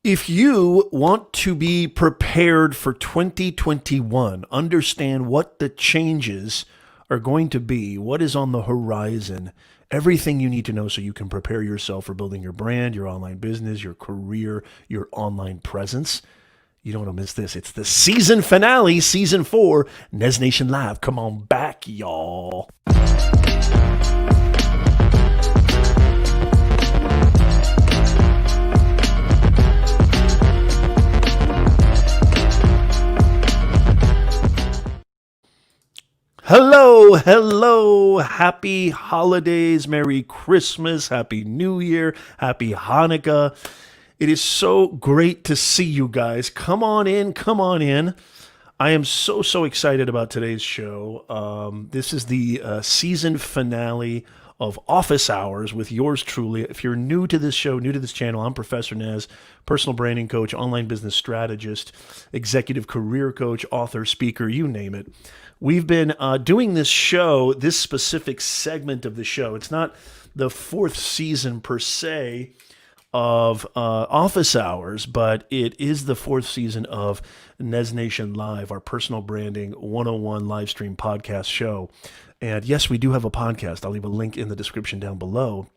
If you want to be prepared for 2021, understand what the changes are going to be, what is on the horizon, everything you need to know so you can prepare yourself for building your brand, your online business, your career, your online presence. You don't want to miss this. It's the season finale, season 4, Nez Nation Live. Come on back, y'all. Hello, hello, happy holidays, Merry Christmas, Happy New Year, Happy Hanukkah. It is so great to see you guys. Come on in, come on in. I am so excited about today's show. This is the season finale of Office Hours with yours truly. If you're new to this show, new to this channel, I'm Professor Nez, personal branding coach, online business strategist, executive career coach, author, speaker, you name it. We've been doing this show, this specific segment of the show. It's not the 4th season per se of Office Hours, but it is the 4th season of Nez Nation Live, our personal branding 101 live stream podcast show. And yes, we do have a podcast. I'll leave a link in the description down below.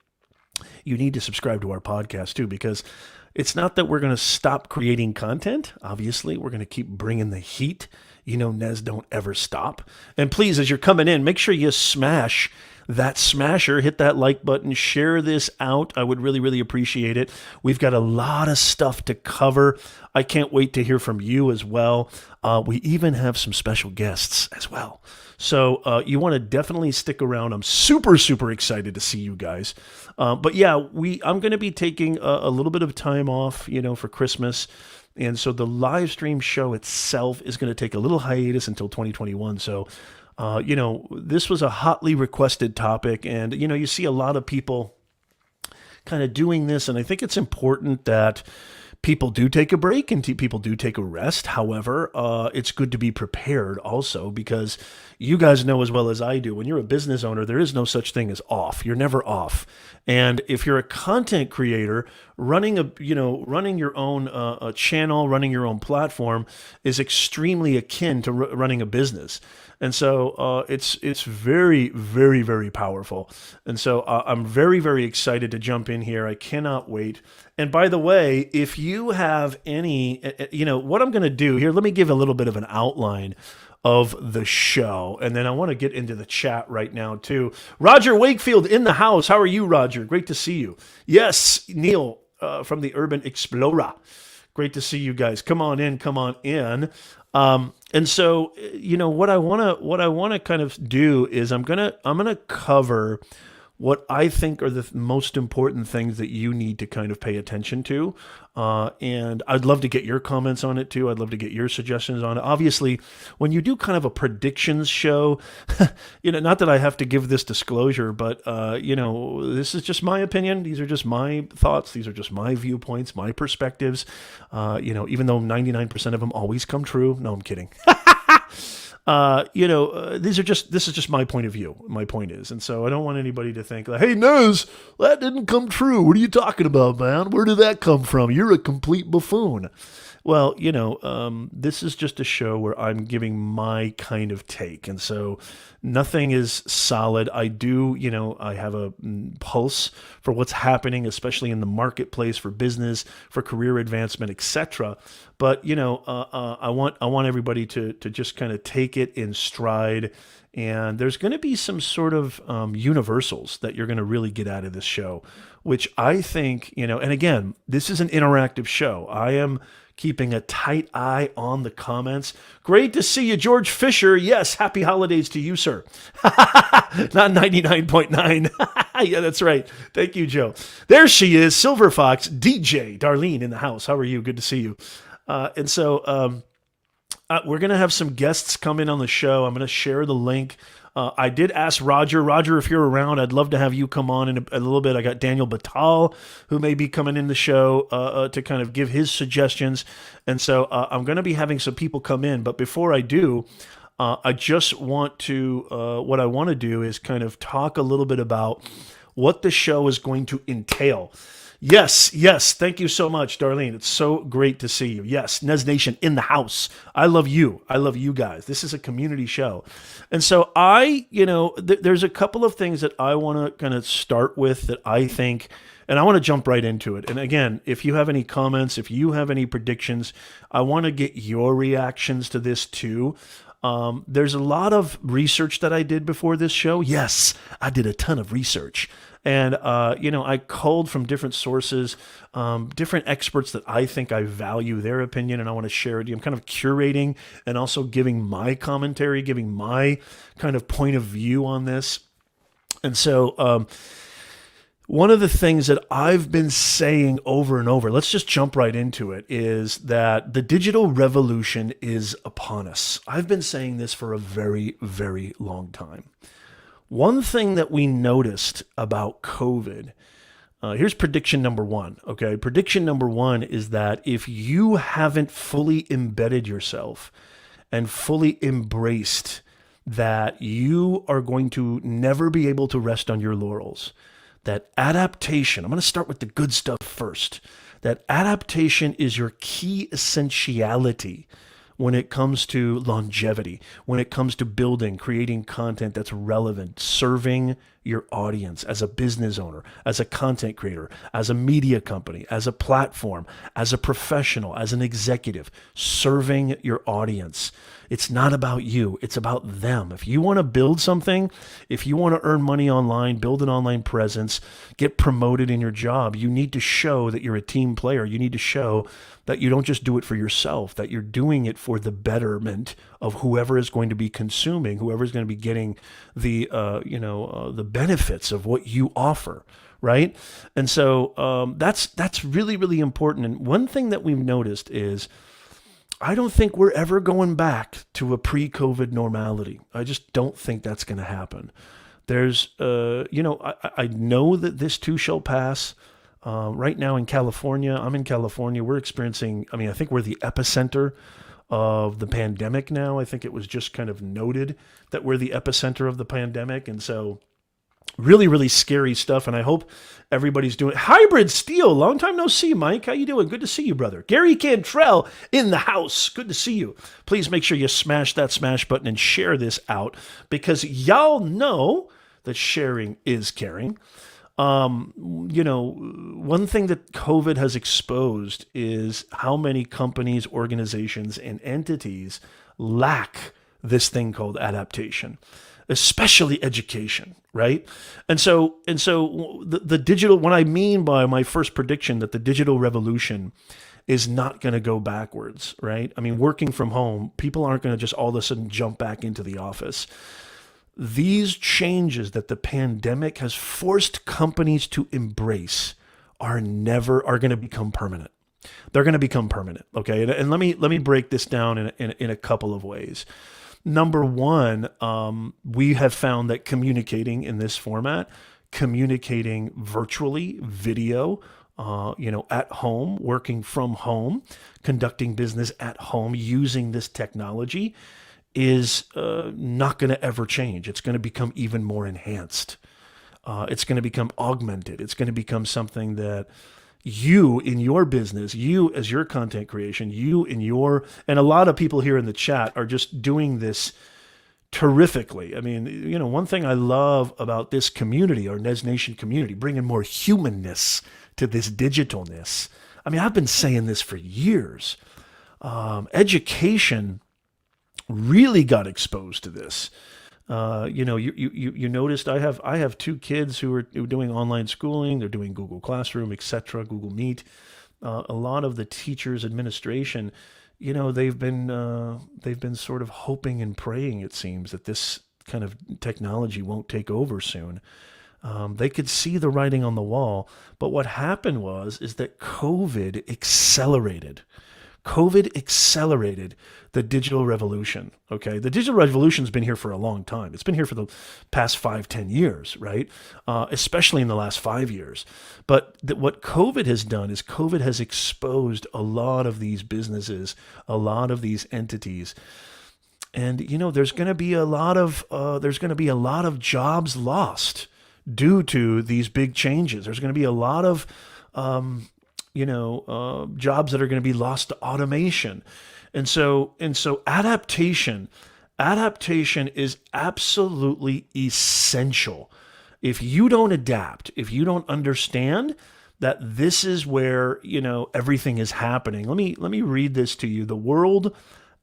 You need to subscribe to our podcast too, because it's not that we're going to stop creating content. Obviously, we're going to keep bringing the heat. You know, Nez don't ever stop. And please, as you're coming in, make sure you smash that smasher, hit that like button, share this out. I would really appreciate it. We've got a lot of stuff to cover. I can't wait to hear from you as well. We even have some special guests as well. So you want to definitely stick around. I'm super excited to see you guys. But yeah, I'm going to be taking a little bit of time off, for Christmas. And so the live stream show itself is going to take a little hiatus until 2021. So, this was a hotly requested topic. And, you see a lot of people kind of doing this. And I think it's important that people do take a break and people do take a rest. However, it's good to be prepared also, because you guys know as well as I do, when you're a business owner, there is no such thing as off. You're never off. And if you're a content creator, running your own channel, running your own platform is extremely akin to running a business. And so it's very powerful. And so I'm very excited to jump in here. I cannot wait. And by the way, if you have any, what I'm going to do here, let me give a little bit of an outline of the show. And then I want to get into the chat right now too. Roger Wakefield in the house. How are you, Roger? Great to see you. Yes, Neil from the Urban Explorer. Great to see you guys. Come on in. And so, what I want to kind of do is I'm going to cover what I think are the most important things that you need to kind of pay attention to. And I'd love to get your comments on it too. I'd love to get your suggestions on it. Obviously, when you do kind of a predictions show, not that I have to give this disclosure, but, this is just my opinion. These are just my thoughts. These are just my viewpoints, my perspectives. Even though 99% of them always come true. No, I'm kidding. This is just my point of view. My point is, and so I don't want anybody to think like, hey, Nez, that didn't come true. What are you talking about, man? Where did that come from? You're a complete buffoon. Well, this is just a show where I'm giving my kind of take. And so nothing is solid. I do, I have a pulse for what's happening, especially in the marketplace for business, for career advancement, etc. But, I want everybody to just kind of take it in stride. And there's going to be some sort of universals that you're going to really get out of this show, which I think, and again, this is an interactive show. I am keeping a tight eye on the comments. Great to see you, George Fisher. Yes, happy holidays to you, sir. Not 99.9. Yeah, that's right. Thank you, Joe. There she is, Silver Fox, DJ Darlene in the house. How are you? Good to see you. And so we're going to have some guests come in on the show. I'm going to share the link. I did ask Roger. Roger, if you're around, I'd love to have you come on in a little bit. I got Daniel Batal, who may be coming in the show to kind of give his suggestions. And so I'm going to be having some people come in. But before I do, I just want to, what I want to do is kind of talk a little bit about what the show is going to entail. Yes, yes. Thank you so much, Darlene. It's so great to see you. Yes, Nez Nation in the house. I love you. I love you guys. This is a community show. And so there's a couple of things that I want to kind of start with that I think, and I want to jump right into it. And again, if you have any comments, if you have any predictions, I want to get your reactions to this too. There's a lot of research that I did before this show. Yes, I did a ton of research. And, I culled from different sources, different experts that I think I value their opinion and I want to share it with you. I'm kind of curating and also giving my commentary, giving my kind of point of view on this. And so, one of the things that I've been saying over and over, let's just jump right into it, is that the digital revolution is upon us. I've been saying this for a very, very long time. One thing that we noticed about COVID, here's prediction number one, okay? Prediction number one is that if you haven't fully embedded yourself and fully embraced that you are going to never be able to rest on your laurels, that adaptation, I'm going to start with the good stuff first, that adaptation is your key essentiality when it comes to longevity, when it comes to building, creating content that's relevant, serving your audience as a business owner, as a content creator, as a media company, as a platform, as a professional, as an executive, serving your audience. It's not about you, it's about them. If you want to build something, if you want to earn money online, build an online presence, get promoted in your job, you need to show that you're a team player. You need to show that you don't just do it for yourself, that you're doing it for the betterment of whoever is going to be consuming, whoever is going to be getting the benefits of what you offer, right? And so that's really, really important. And one thing that we've noticed is I don't think we're ever going back to a pre-COVID normality. I just don't think that's going to happen. There's, I know that this too shall pass. Right now in California, I'm in California, we're experiencing, I think we're the epicenter of the pandemic now. I think it was just kind of noted that we're the epicenter of the pandemic. And so really, really scary stuff. And I hope everybody's doing Hybrid Steel. Long time no see, Mike. How you doing? Good to see you, brother. Gary Cantrell in the house. Good to see you. Please make sure you smash that smash button and share this out because y'all know that sharing is caring. One thing that COVID has exposed is how many companies, organizations, and entities lack this thing called adaptation, especially education, right? And so the digital, what I mean by my first prediction that the digital revolution is not going to go backwards, right? Working from home, people aren't going to just all of a sudden jump back into the office. These changes that the pandemic has forced companies to embrace are going to become permanent. They're going to become permanent, okay? And let me break this down in a couple of ways. Number one, we have found that communicating in this format, communicating virtually, video, at home, working from home, conducting business at home using this technology is not going to ever change. It's going to become even more enhanced. It's going to become augmented. It's going to become something that you in your business, you as your content creation, and a lot of people here in the chat are just doing this terrifically. One thing I love about this community, our Nez Nation community, bringing more humanness to this digitalness. I've been saying this for years. Education really got exposed to this. You noticed I have two kids who are doing online schooling. They're doing Google Classroom, etc., Google Meet. A lot of the teachers, administration, they've been sort of hoping and praying, it seems, that this kind of technology won't take over soon. They could see the writing on the wall, but what happened is that COVID accelerated the digital revolution, okay? The digital revolution's been here for a long time. It's been here for the past 5-10 years, right? Especially in the last 5 years. But what COVID has done is COVID has exposed a lot of these businesses, a lot of these entities. And, there's going to be a lot of jobs lost due to these big changes. There's going to be a lot of jobs that are going to be lost to automation. And so adaptation is absolutely essential. If you don't adapt, if you don't understand that this is where, everything is happening. Let me read this to you. The World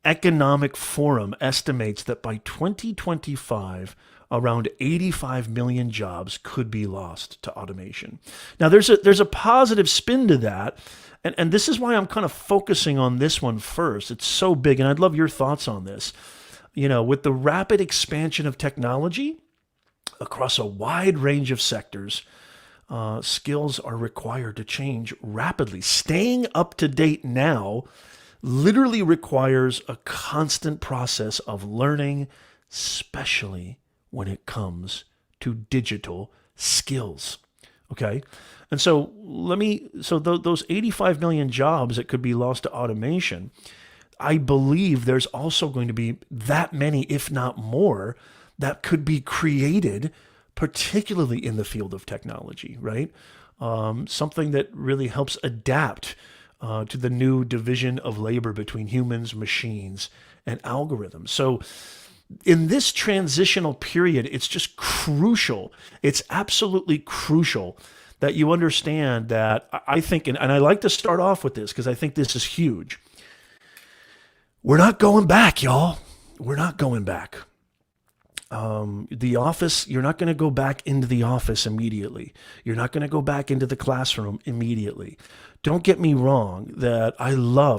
Economic Forum estimates that by 2025, around 85 million jobs could be lost to automation. Now, there's a positive spin to that, and this is why I'm kind of focusing on this one first. It's so big, and I'd love your thoughts on this. With the rapid expansion of technology across a wide range of sectors, skills are required to change rapidly. Staying up to date now literally requires a constant process of learning, especially when it comes to digital skills. Okay? And so those 85 million jobs that could be lost to automation, I believe there's also going to be that many, if not more, that could be created, particularly in the field of technology, right? Something that really helps adapt to the new division of labor between humans, machines, and algorithms. So in this transitional period, it's just crucial. It's absolutely crucial that you understand that I think, and I like to start off with this because I think this is huge. We're not going back, y'all. We're not going back. The office, you're not going to go back into the office immediately. You're not going to go back into the classroom immediately. Don't get me wrong that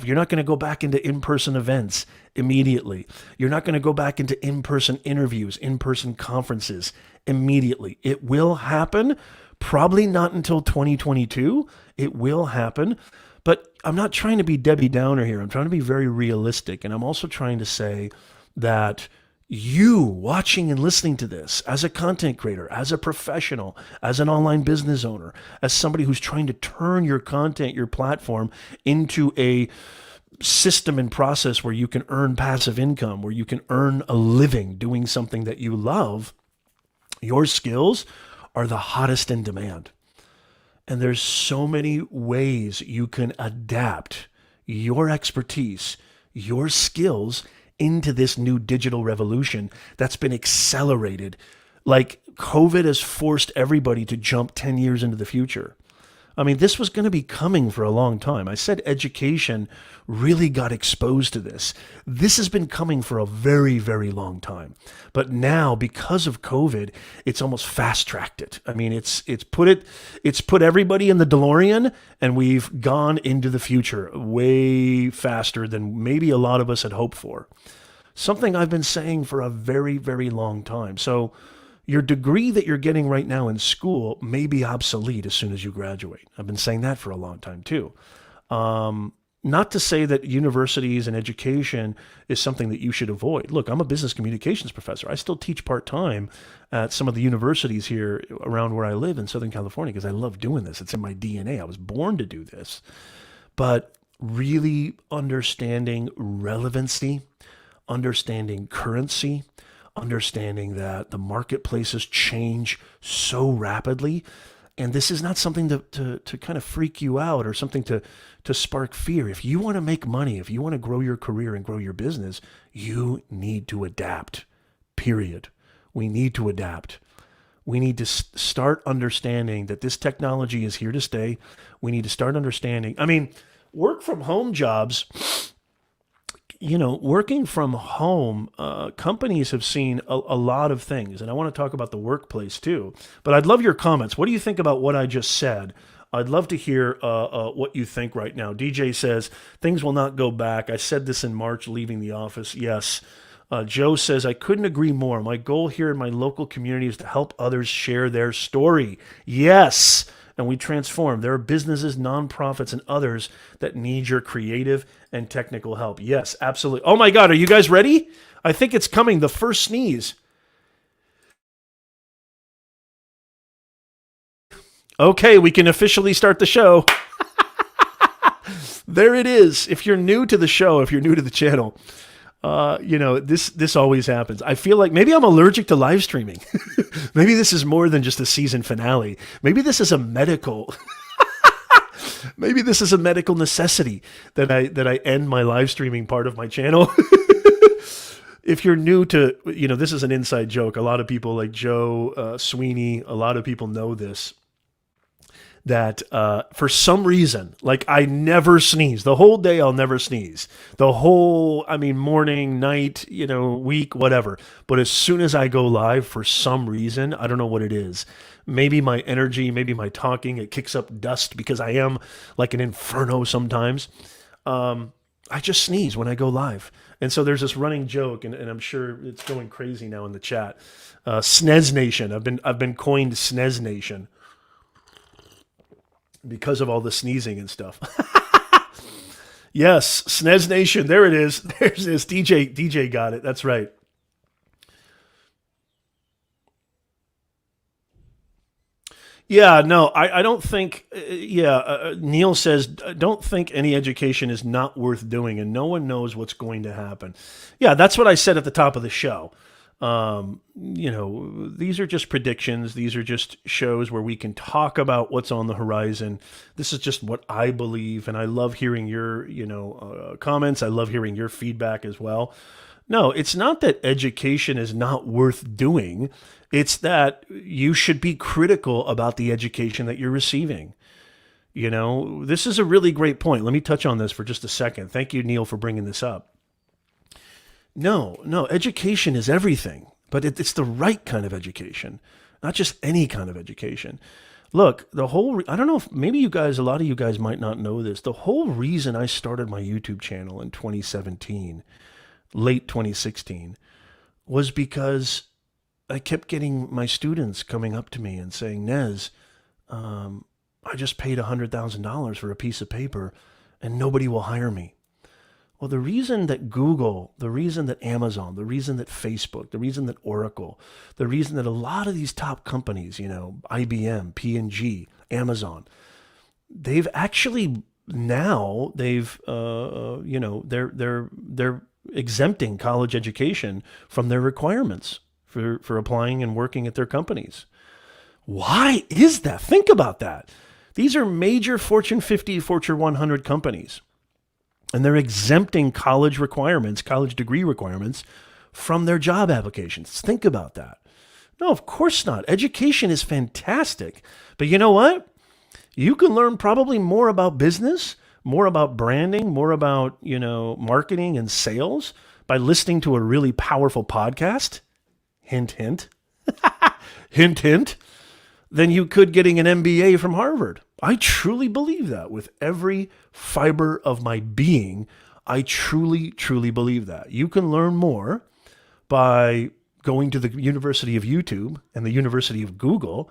you're not going to go back into in-person events immediately. You're not going to go back into in-person interviews, in-person conferences immediately. It will happen, probably not until 2022. It will happen. But I'm not trying to be Debbie Downer here. I'm trying to be very realistic. And I'm also trying to say that you watching and listening to this as a content creator, as a professional, as an online business owner, as somebody who's trying to turn your content, your platform into a system and process where you can earn passive income, where you can earn a living doing something that you love, your skills are the hottest in demand. And there's so many ways you can adapt your expertise, your skills into this new digital revolution that's been accelerated. Like COVID has forced everybody to jump 10 years into the future. I mean, this was going to be coming for a long time. I said education really got exposed to this. This has been coming for a very, very long time. But now, because of COVID, it's almost fast-tracked it. I mean, it's put everybody in the DeLorean, and we've gone into the future way faster than maybe a lot of us had hoped for. Something I've been saying for a very, very long time. So your degree that you're getting right now in school may be obsolete as soon as you graduate. I've been saying that for a long time too. Not to say that universities and education is something that you should avoid. Look, I'm a business communications professor. I still teach part-time at some of the universities here around where I live in Southern California because I love doing this. It's in my DNA. I was born to do this. But really understanding relevancy, understanding currency, understanding that the marketplaces change so rapidly. And this is not something to kind of freak you out or something to spark fear. If you want to make money, if you want to grow your career and grow your business, you need to adapt, period. We need to adapt. We need to start understanding that this technology is here to stay. We need to start understanding. I mean, work from home jobs, working from home, companies have seen a lot of things, and I want to talk about the workplace too. But I'd love your comments. What do you think about what I just said? I'd love to hear what you think right now. DJ says, things will not go back. I said this in March, leaving the office. Yes. Joe says, I couldn't agree more. My goal here in my local community is to help others share their story. Yes. And we transform. There are businesses, nonprofits, and others that need your creative and technical help. Yes, absolutely. Oh my God, are you guys ready? I think it's coming. The first sneeze. Okay, we can officially start the show. There it is. If you're new to the show, if you're new to the channel, this always happens. I feel like maybe I'm allergic to live streaming. Maybe this is more than just a season finale. Maybe this is a medical. Maybe this is a medical necessity that I end my live streaming part of my channel. If you're new to, this is an inside joke. A lot of people like Joe Sweeney, a lot of people know this, that for some reason, like I never sneeze. The whole day I'll never sneeze. The whole, morning, night, week, whatever. But as soon as I go live, for some reason, I don't know what it is. Maybe my energy, maybe my talking, it kicks up dust because I am like an inferno sometimes. I just sneeze when I go live. And so there's this running joke, and I'm sure it's going crazy now in the chat. Snez Nation. I've been coined Snez Nation because of all the sneezing and stuff. Yes, Snez Nation. There it is. There's this DJ got it. That's right. Yeah, no, I don't think, Neil says, don't think any education is not worth doing, and no one knows what's going to happen. Yeah, that's what I said at the top of the show. These are just predictions. These are just shows where we can talk about what's on the horizon. This is just what I believe, and I love hearing your, comments. I love hearing your feedback as well. No, it's not that education is not worth doing. It's that you should be critical about the education that you're receiving. This is a really great point. Let me touch on this for just a second. Thank you, Neil, for bringing this up. No, education is everything, but it's the right kind of education, not just any kind of education. Look, I don't know if maybe a lot of you guys might not know this. The whole reason I started my YouTube channel in 2017, late 2016, was because I kept getting my students coming up to me and saying, Nez, I just paid $100,000 for a piece of paper and nobody will hire me. Well, the reason that Google, the reason that Amazon, the reason that Facebook, the reason that Oracle, the reason that a lot of these top companies, IBM, P&G, Amazon, they've actually now they're exempting college education from their requirements for applying and working at their companies. Why is that? Think about that. These are major Fortune 50, Fortune 100 companies, and they're exempting college degree requirements from their job applications. Think about that. No, of course not. Education is fantastic. But you know what? You can learn probably more about business, more about branding, more about, marketing and sales by listening to a really powerful podcast. Hint, hint. Hint, hint. Than you could getting an MBA from Harvard. I truly believe that with every fiber of my being. I truly, truly believe that. You can learn more by going to the University of YouTube and the University of Google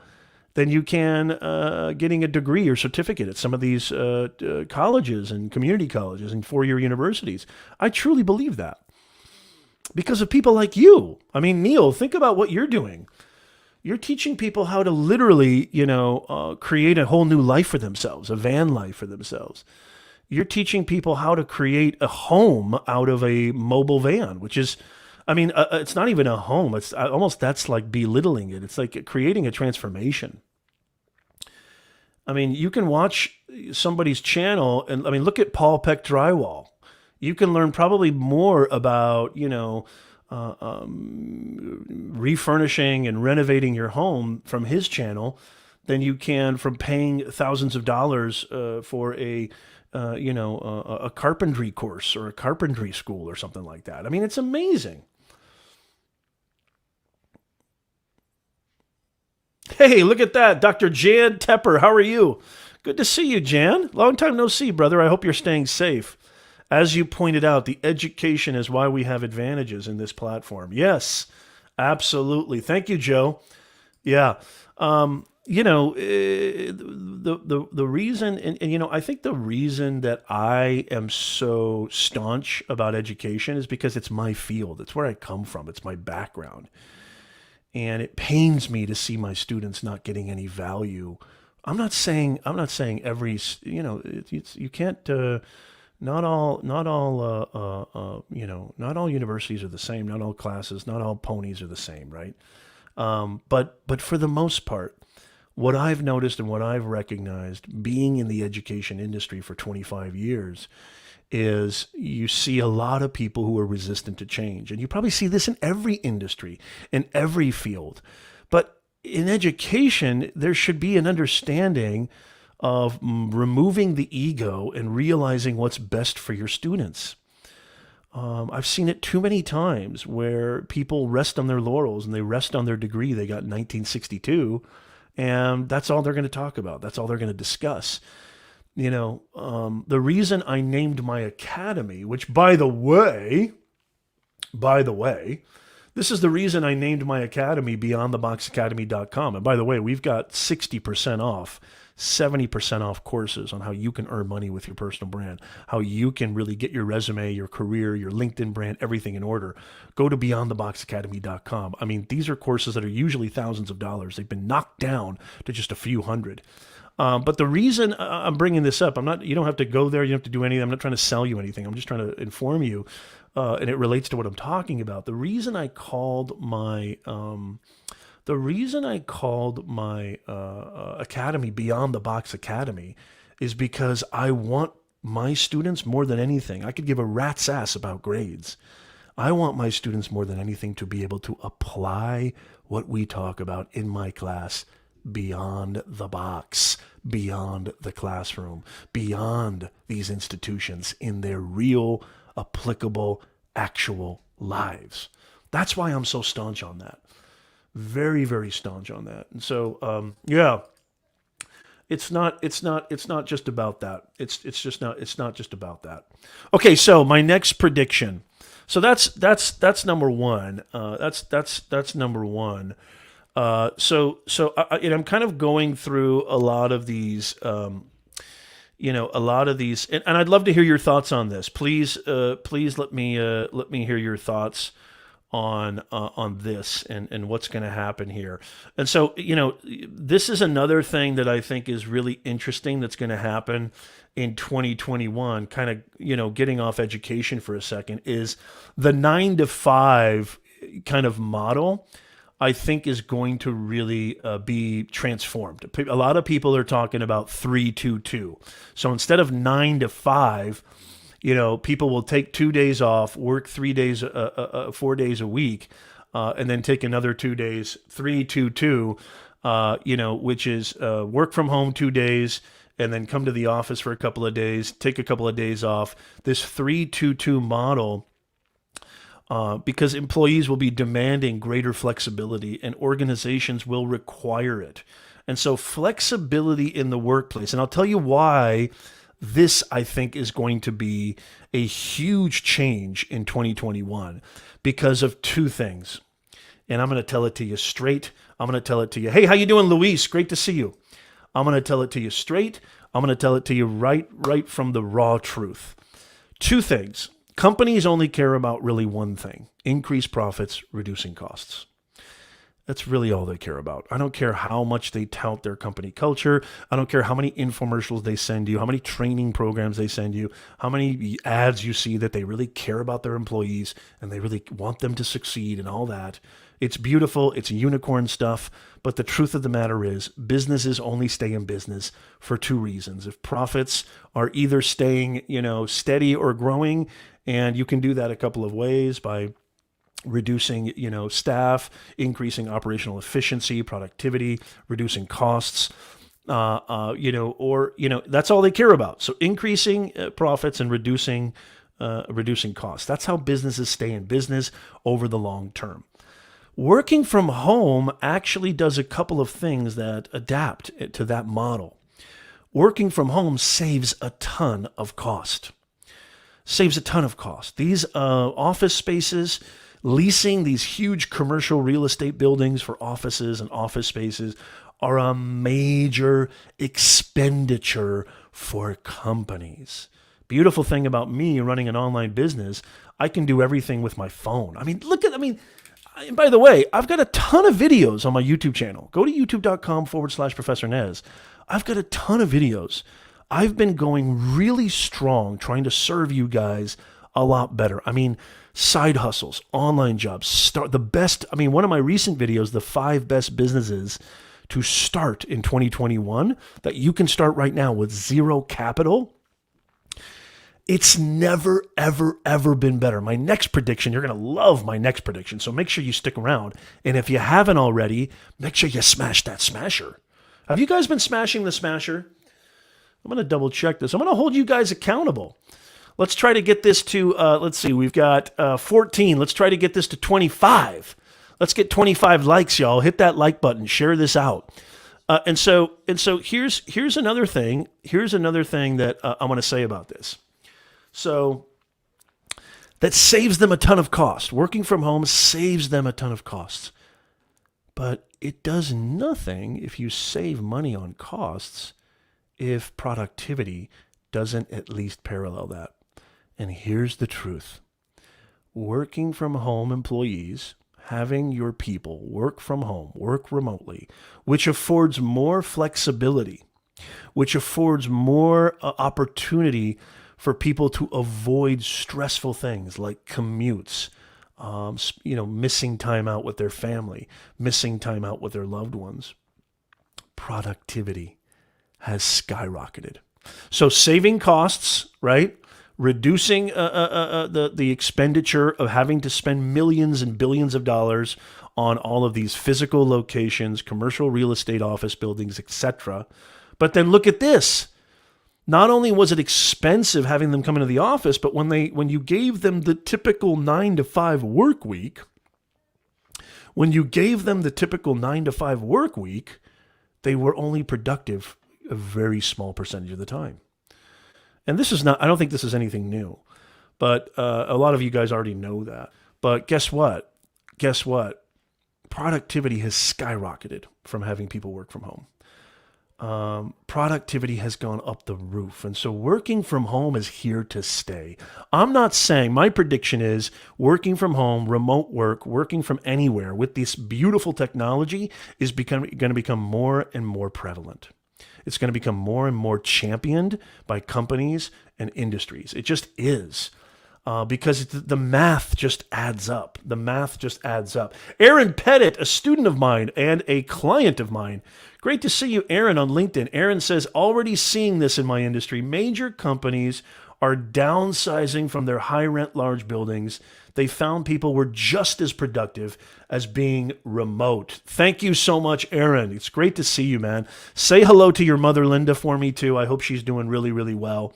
than you can getting a degree or certificate at some of these colleges and community colleges and four-year universities. I truly believe that because of people like you. Neil, think about what you're doing. You're teaching people how to literally, create a whole new life for themselves, a van life for themselves. You're teaching people how to create a home out of a mobile van, which is, it's not even a home. It's almost, that's like belittling it. It's like creating a transformation. You can watch somebody's channel and, look at Paul Peck Drywall. You can learn probably more about, refurnishing and renovating your home from his channel than you can from paying thousands of dollars for a carpentry course or a carpentry school or something like that. It's amazing. Hey, look at that. Dr. Jan Tepper, how are you? Good to see you, Jan. Long time no see, brother. I hope you're staying safe. As you pointed out, the education is why we have advantages in this platform. Yes, absolutely. Thank you, Joe. Yeah. The reason, and I think the reason that I am so staunch about education is because it's my field. It's where I come from. It's my background. And it pains me to see my students not getting any value. I'm not saying every, you can't, not all universities are the same. Not all classes, not all ponies are the same, right? But for the most part, What I've noticed and what I've recognized being in the education industry for 25 years is you see a lot of people who are resistant to change. And you probably see this in every industry, in every field. But in education, there should be an understanding of removing the ego and realizing what's best for your students. I've seen it too many times where people rest on their laurels and they rest on their degree they got in 1962, and that's all they're going to talk about. That's all they're going to discuss. The reason I named my academy, which by the way, this is the reason I named my academy beyondtheboxacademy.com. And by the way, we've got 60% off, 70% off courses on how you can earn money with your personal brand, how you can really get your resume, your career, your LinkedIn brand, everything in order. Go to beyondtheboxacademy.com. I mean, these are courses that are usually thousands of dollars. They've been knocked down to just a few hundred. But the reason I'm bringing this up, you don't have to go there. You don't have to do anything. I'm not trying to sell you anything. I'm just trying to inform you. And it relates to what I'm talking about. The reason I called my academy Beyond the Box Academy is because I want my students more than anything. I could give a rat's ass about grades. I want my students more than anything to be able to apply what we talk about in my class beyond the box, beyond the classroom, beyond these institutions in their real, applicable, actual lives. That's why I'm so staunch on that. Very, very staunch on that. And so, it's not just about that. It's not just about that. Okay, so my next prediction. So that's number one. That's number one. And I'm kind of going through a lot of these, and I'd love to hear your thoughts on this. Please let me hear your thoughts on this and what's going to happen here. And so, this is another thing that I think is really interesting that's going to happen in 2021, kind of, getting off education for a second, is the 9 to 5 kind of model. I think is going to really be transformed. A lot of people are talking about 3-2-2. So instead of 9 to 5, people will take 2 days off, work 4 days a week, and then take another 2 days, 3-2-2, which is work from home 2 days, and then come to the office for a couple of days, take a couple of days off. This 3-2-2 model, because employees will be demanding greater flexibility and organizations will require it. And so flexibility in the workplace, and I'll tell you why this, I think, is going to be a huge change in 2021 because of two things. And I'm going to tell it to you straight. I'm going to tell it to you. Hey, how you doing, Luis? Great to see you. I'm going to tell it to you straight. I'm going to tell it to you right from the raw truth. Two things. Companies only care about really one thing: increase profits, reducing costs. That's really all they care about. I don't care how much they tout their company culture. I don't care how many infomercials they send you, how many training programs they send you, how many ads you see that they really care about their employees and they really want them to succeed and all that. It's beautiful. It's unicorn stuff. But the truth of the matter is businesses only stay in business for two reasons. If profits are either staying, steady or growing, and you can do that a couple of ways by reducing, staff, increasing operational efficiency, productivity, reducing costs, that's all they care about. So increasing profits and reducing costs. That's how businesses stay in business over the long term. Working from home actually does a couple of things that adapt to that model. Working from home saves a ton of cost. These office spaces, leasing these huge commercial real estate buildings for offices and office spaces are a major expenditure for companies. Beautiful thing about me running an online business, I can do everything with my phone. By the way, I've got a ton of videos on my YouTube channel. Go to youtube.com/Professor Nez. I've got a ton of videos. I've been going really strong trying to serve you guys a lot better. Side hustles, online jobs, one of my recent videos, the 5 best businesses to start in 2021, that you can start right now with zero capital, it's never, ever, ever been better. My next prediction, you're going to love my next prediction, so make sure you stick around. And if you haven't already, make sure you smash that smasher. Have you guys been smashing the smasher? I'm going to double check this. I'm going to hold you guys accountable. Let's try to get this to, let's see, we've got 14. Let's try to get this to 25. Let's get 25 likes, y'all. Hit that like button. Share this out. And so here's another thing. Here's another thing that I want to say about this. So that saves them a ton of cost. Working from home saves them a ton of costs. But it does nothing if you save money on costs if productivity doesn't at least parallel that. And here's the truth. Working from home employees, having your people work from home, work remotely, which affords more flexibility, which affords more opportunity for people to avoid stressful things like commutes, missing time out with their family, missing time out with their loved ones. Productivity has skyrocketed. So saving costs, right? Reducing the expenditure of having to spend millions and billions of dollars on all of these physical locations, commercial real estate, office buildings, etc. But then look at this. Not only was it expensive having them come into the office, but when you gave them the typical 9 to 5 work week, they were only productive a very small percentage of the time. And this is not, I don't think this is anything new, but a lot of you guys already know that. But guess what? Productivity has skyrocketed from having people work from home. Productivity has gone up the roof. And so working from home is here to stay. I'm not saying, my prediction is working from home, remote work, working from anywhere with this beautiful technology is going to become more and more prevalent. It's going to become more and more championed by companies and industries. It just is. Because the math just adds up. The math just adds up. Aaron Pett, a student of mine and a client of mine. Great to see you, Aaron, on LinkedIn. Aaron says, already seeing this in my industry. Major companies are downsizing from their high-rent large buildings. They found people were just as productive as being remote. Thank you so much, Aaron. It's great to see you, man. Say hello to your mother, Linda, for me, too. I hope she's doing really, really well.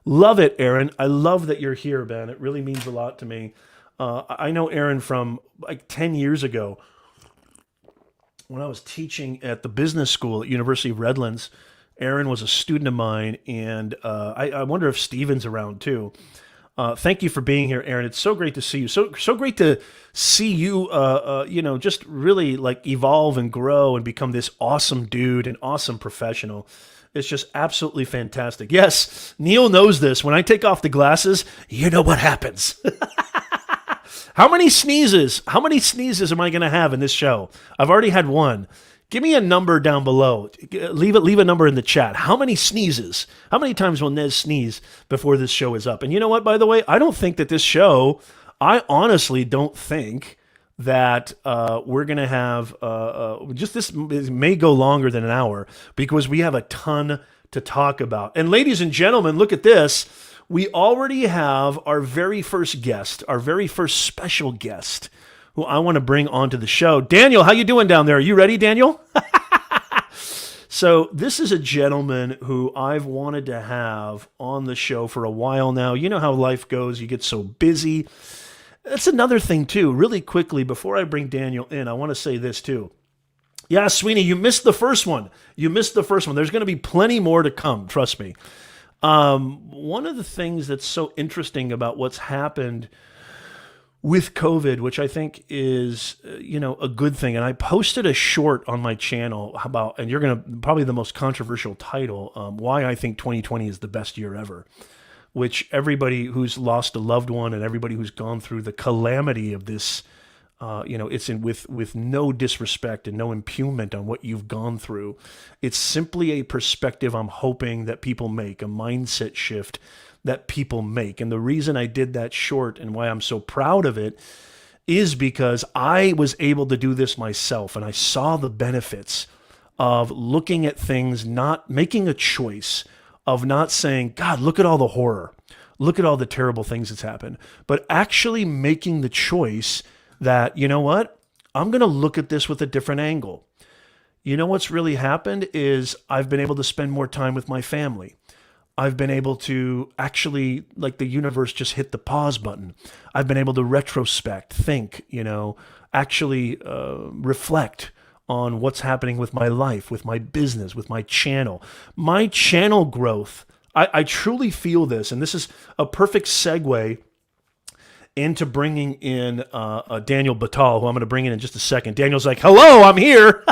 Love it, Aaron. I love that you're here, man. It really means a lot to me. I know Aaron from like 10 years ago when I was teaching at the business school at University of Redlands. Aaron was a student of mine, and I wonder if Steven's around too. Thank you for being here, Aaron. It's so great to see you. So great to see you, just really like evolve and grow and become this awesome dude, an awesome professional. It's just absolutely fantastic. Yes, Neil knows this. When I take off the glasses, you know what happens. How many sneezes am I going to have in this show? I've already had one. Give me a number down below. Leave a number in the chat. How many sneezes? How many times will Nez sneeze before this show is up? And you know what, by the way? I don't think that this show, I honestly don't think that we're going to have, this may go longer than an hour because we have a ton to talk about. And ladies and gentlemen, look at this. We already have our very first guest, our very first special guest who I want to bring onto the show. Daniel, how you doing down there? Are you ready, Daniel? So this is a gentleman who I've wanted to have on the show for a while now. You know how life goes. You get so busy. That's another thing, too. Really quickly, before I bring Daniel in, I want to say this, too. Yeah, Sweeney, you missed the first one. There's going to be plenty more to come. Trust me. One of the things that's so interesting about what's happened with COVID, which I think is, a good thing. And I posted a short on my channel about, and you're going to, probably the most controversial title, why I think 2020 is the best year ever, which everybody who's lost a loved one and everybody who's gone through the calamity of this, it's with no disrespect and no impugnment on what you've gone through. It's simply a perspective I'm hoping that people make, a mindset shift that people make. And the reason I did that short and why I'm so proud of it is because I was able to do this myself and I saw the benefits of looking at things, not making a choice of not saying, God, look at all the horror. Look at all the terrible things that's happened, but actually making the choice that, you know what? I'm going to look at this with a different angle. You know what's really happened is I've been able to spend more time with my family. I've been able to actually, like the universe just hit the pause button. I've been able to retrospect, think, actually reflect on what's happening with my life, with my business, with my channel. My channel growth, I truly feel this, and this is a perfect segue into bringing in Daniel Batal, who I'm going to bring in just a second. Daniel's like, hello, I'm here.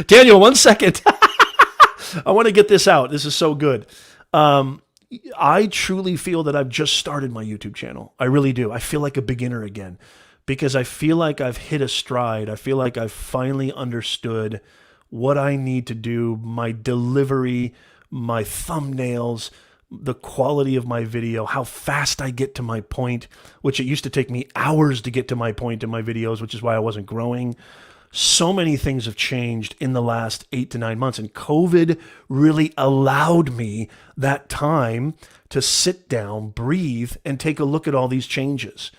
Daniel, 1 second. I want to get this out. This is so good. I truly feel that I've just started my YouTube channel. I really do. I feel like a beginner again because I feel like I've hit a stride. I feel like I've finally understood what I need to do, my delivery, my thumbnails, the quality of my video, how fast I get to my point, which it used to take me hours to get to my point in my videos, which is why I wasn't growing. So many things have changed in the last 8 to 9 months, and COVID really allowed me that time to sit down, breathe, and take a look at all these changes.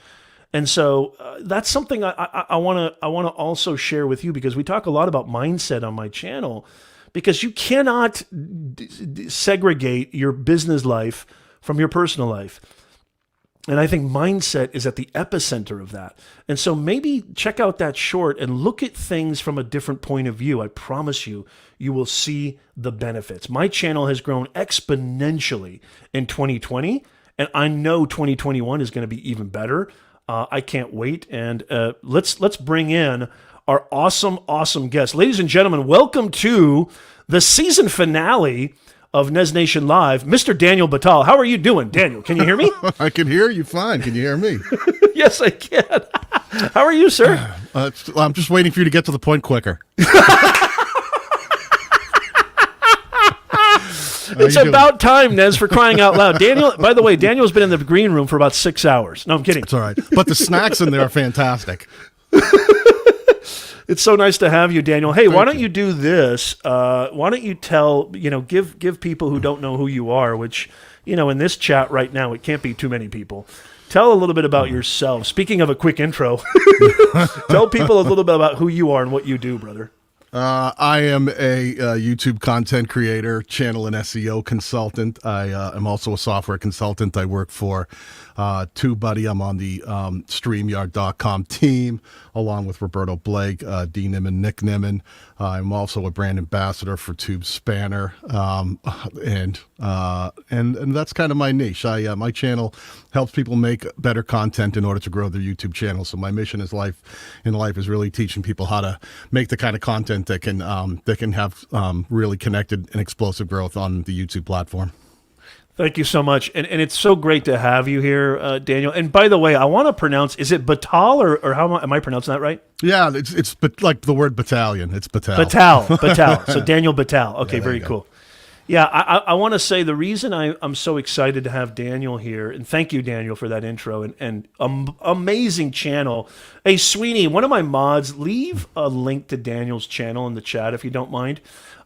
And so that's something I want to also share with you, because we talk a lot about mindset on my channel, because you cannot segregate your business life from your personal life. And I think mindset is at the epicenter of that. And so maybe check out that short and look at things from a different point of view. I promise you, you will see the benefits. My channel has grown exponentially in 2020, and I know 2021 is going to be even better. I can't wait. And let's bring in our awesome guest. Ladies and gentlemen, welcome to the season finale of Nez Nation Live, Mr. Daniel Batal. How are you doing, Daniel? Can you hear me? I can hear you fine. Can you hear me? Yes, I can. How are you, sir? I'm just waiting for you to get to the point quicker. It's about time, Nez, for crying out loud. Daniel, by the way, Daniel's been in the green room for about 6 hours. No, I'm kidding. It's all right. But the snacks in there are fantastic. It's so nice to have you, Daniel. Hey, why don't you do this? Why don't you tell, give people who don't know who you are, which, in this chat right now, it can't be too many people. Tell a little bit about yourself. Speaking of a quick intro, tell people a little bit about who you are and what you do, brother. I am a YouTube content creator, channel and SEO consultant. I am also a software consultant. I work for TubeBuddy. I'm on the StreamYard.com team, along with Roberto Blake, D. Nimmin, Nick Nimmin. I'm also a brand ambassador for Tube Spanner, and that's kind of my niche. My channel helps people make better content in order to grow their YouTube channel. So my mission in life is really teaching people how to make the kind of content that can have really connected and explosive growth on the YouTube platform. Like you so much. And it's so great to have you here, Daniel. And by the way, I want to pronounce, is it Batal or how am I pronouncing that right? Yeah, it's like the word battalion. It's Batal. Batal. So Daniel Batal. Okay, yeah, very cool. Yeah, I want to say the reason I'm so excited to have Daniel here, and thank you, Daniel, for that intro, and amazing channel. Hey, Sweeney, one of my mods, leave a link to Daniel's channel in the chat if you don't mind.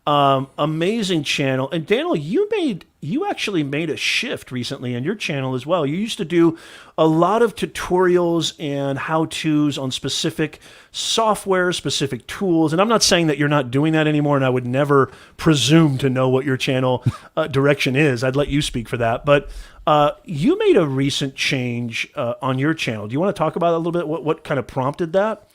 Amazing channel. And Daniel, you actually made a shift recently in your channel as well. You used to do a lot of tutorials and how-tos on specific software, specific tools. And I'm not saying that you're not doing that anymore, and I would never presume to know what your channel direction is. I'd let you speak for that. But you made a recent change on your channel. Do you want to talk about it a little bit? What kind of prompted that?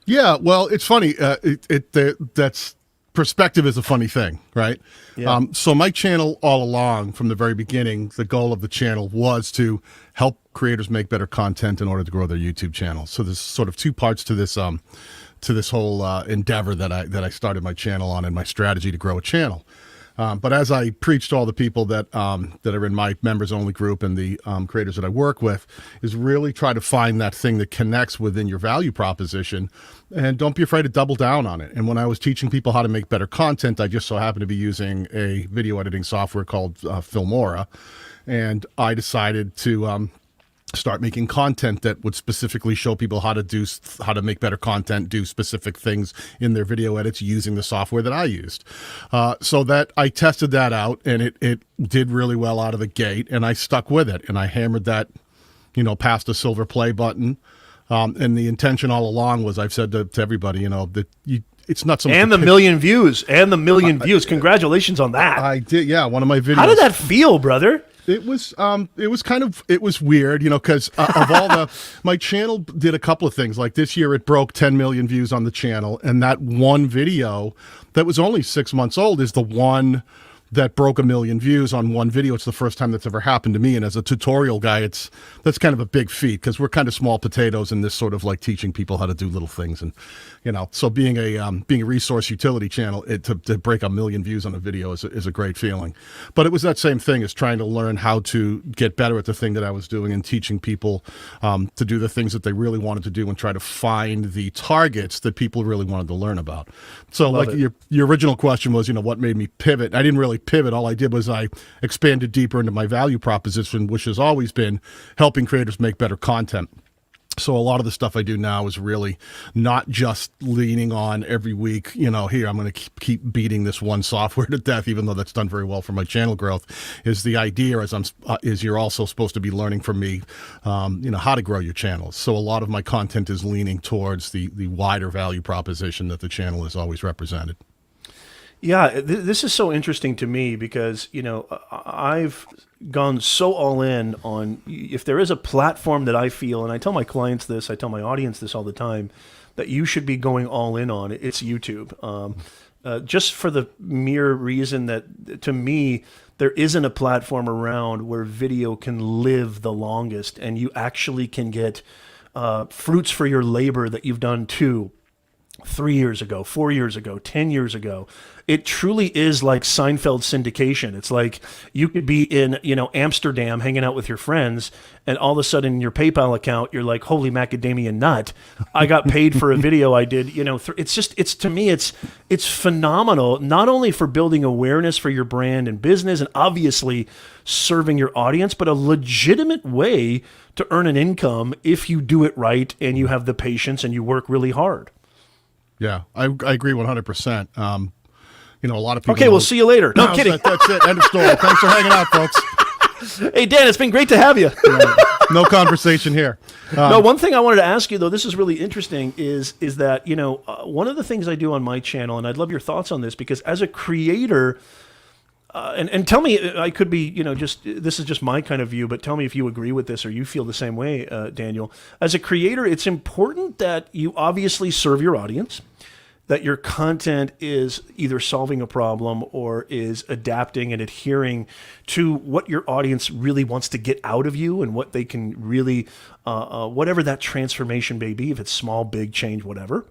Yeah, well, it's funny. That's perspective is a funny thing, right? Yeah. So my channel all along, from the very beginning, the goal of the channel was to help creators make better content in order to grow their YouTube channel. So there's sort of two parts to this whole endeavor that I started my channel on, and my strategy to grow a channel. But as I preach to all the people that are in my members only group and the creators that I work with, is really try to find that thing that connects within your value proposition, and don't be afraid to double down on it. And when I was teaching people how to make better content, I just so happened to be using a video editing software called Filmora, and I decided to start making content that would specifically show people how to make better content, do specific things in their video edits using the software that I used. So that I tested that out, and it did really well out of the gate, and I stuck with it, and I hammered that, past the silver play button. And the intention all along was, I've said to everybody, that it's not so much. And the million views. Congratulations on that. I did, yeah. One of my videos. How did that feel, brother? It was weird, because of all my channel did a couple of things. Like this year, it broke 10 million views on the channel, and that one video that was only 6 months old is the one that broke 1 million views on one video. It's the first time that's ever happened to me, and as a tutorial guy, that's kind of a big feat, because we're kind of small potatoes in this sort of like teaching people how to do little things, and so being a resource utility channel, to break 1 million views on a video is a great feeling. But it was that same thing as trying to learn how to get better at the thing that I was doing, and teaching people to do the things that they really wanted to do, and try to find the targets that people really wanted to learn about. So like your original question was, what made me pivot? I didn't really pivot. All I did was I expanded deeper into my value proposition, which has always been helping creators make better content. So a lot of the stuff I do now is really not just leaning on every week, here, I'm going to keep beating this one software to death, even though that's done very well for my channel growth. Is the idea is you're also supposed to be learning from me, how to grow your channels. So a lot of my content is leaning towards the wider value proposition that the channel has always represented. Yeah, this is so interesting to me because, I've gone so all in on, if there is a platform that I feel, and I tell my clients this, I tell my audience this all the time, that you should be going all in on, it's YouTube. Just for the mere reason that, to me, there isn't a platform around where video can live the longest, and you actually can get fruits for your labor that you've done 2, 3 years ago, 4 years ago, 10 years ago. It truly is like Seinfeld syndication. It's like you could be in, Amsterdam hanging out with your friends, and all of a sudden in your PayPal account, you're like, holy macadamia nut. I got paid for a video I did, to me, it's phenomenal, not only for building awareness for your brand and business and obviously serving your audience, but a legitimate way to earn an income if you do it right and you have the patience and you work really hard. Yeah, I agree 100%. A lot of people. Okay, we'll see you later. No, kidding. That's it. End of story. Thanks for hanging out, folks. Hey, Dan, it's been great to have you. No conversation here. No, one thing I wanted to ask you, though, this is really interesting, is that, one of the things I do on my channel, and I'd love your thoughts on this, because as a creator, and tell me, I could be, this is just my kind of view, but tell me if you agree with this or you feel the same way, Daniel. As a creator, it's important that you obviously serve your audience, that your content is either solving a problem or is adapting and adhering to what your audience really wants to get out of you and what they can really, whatever that transformation may be, if it's small, big, change, whatever.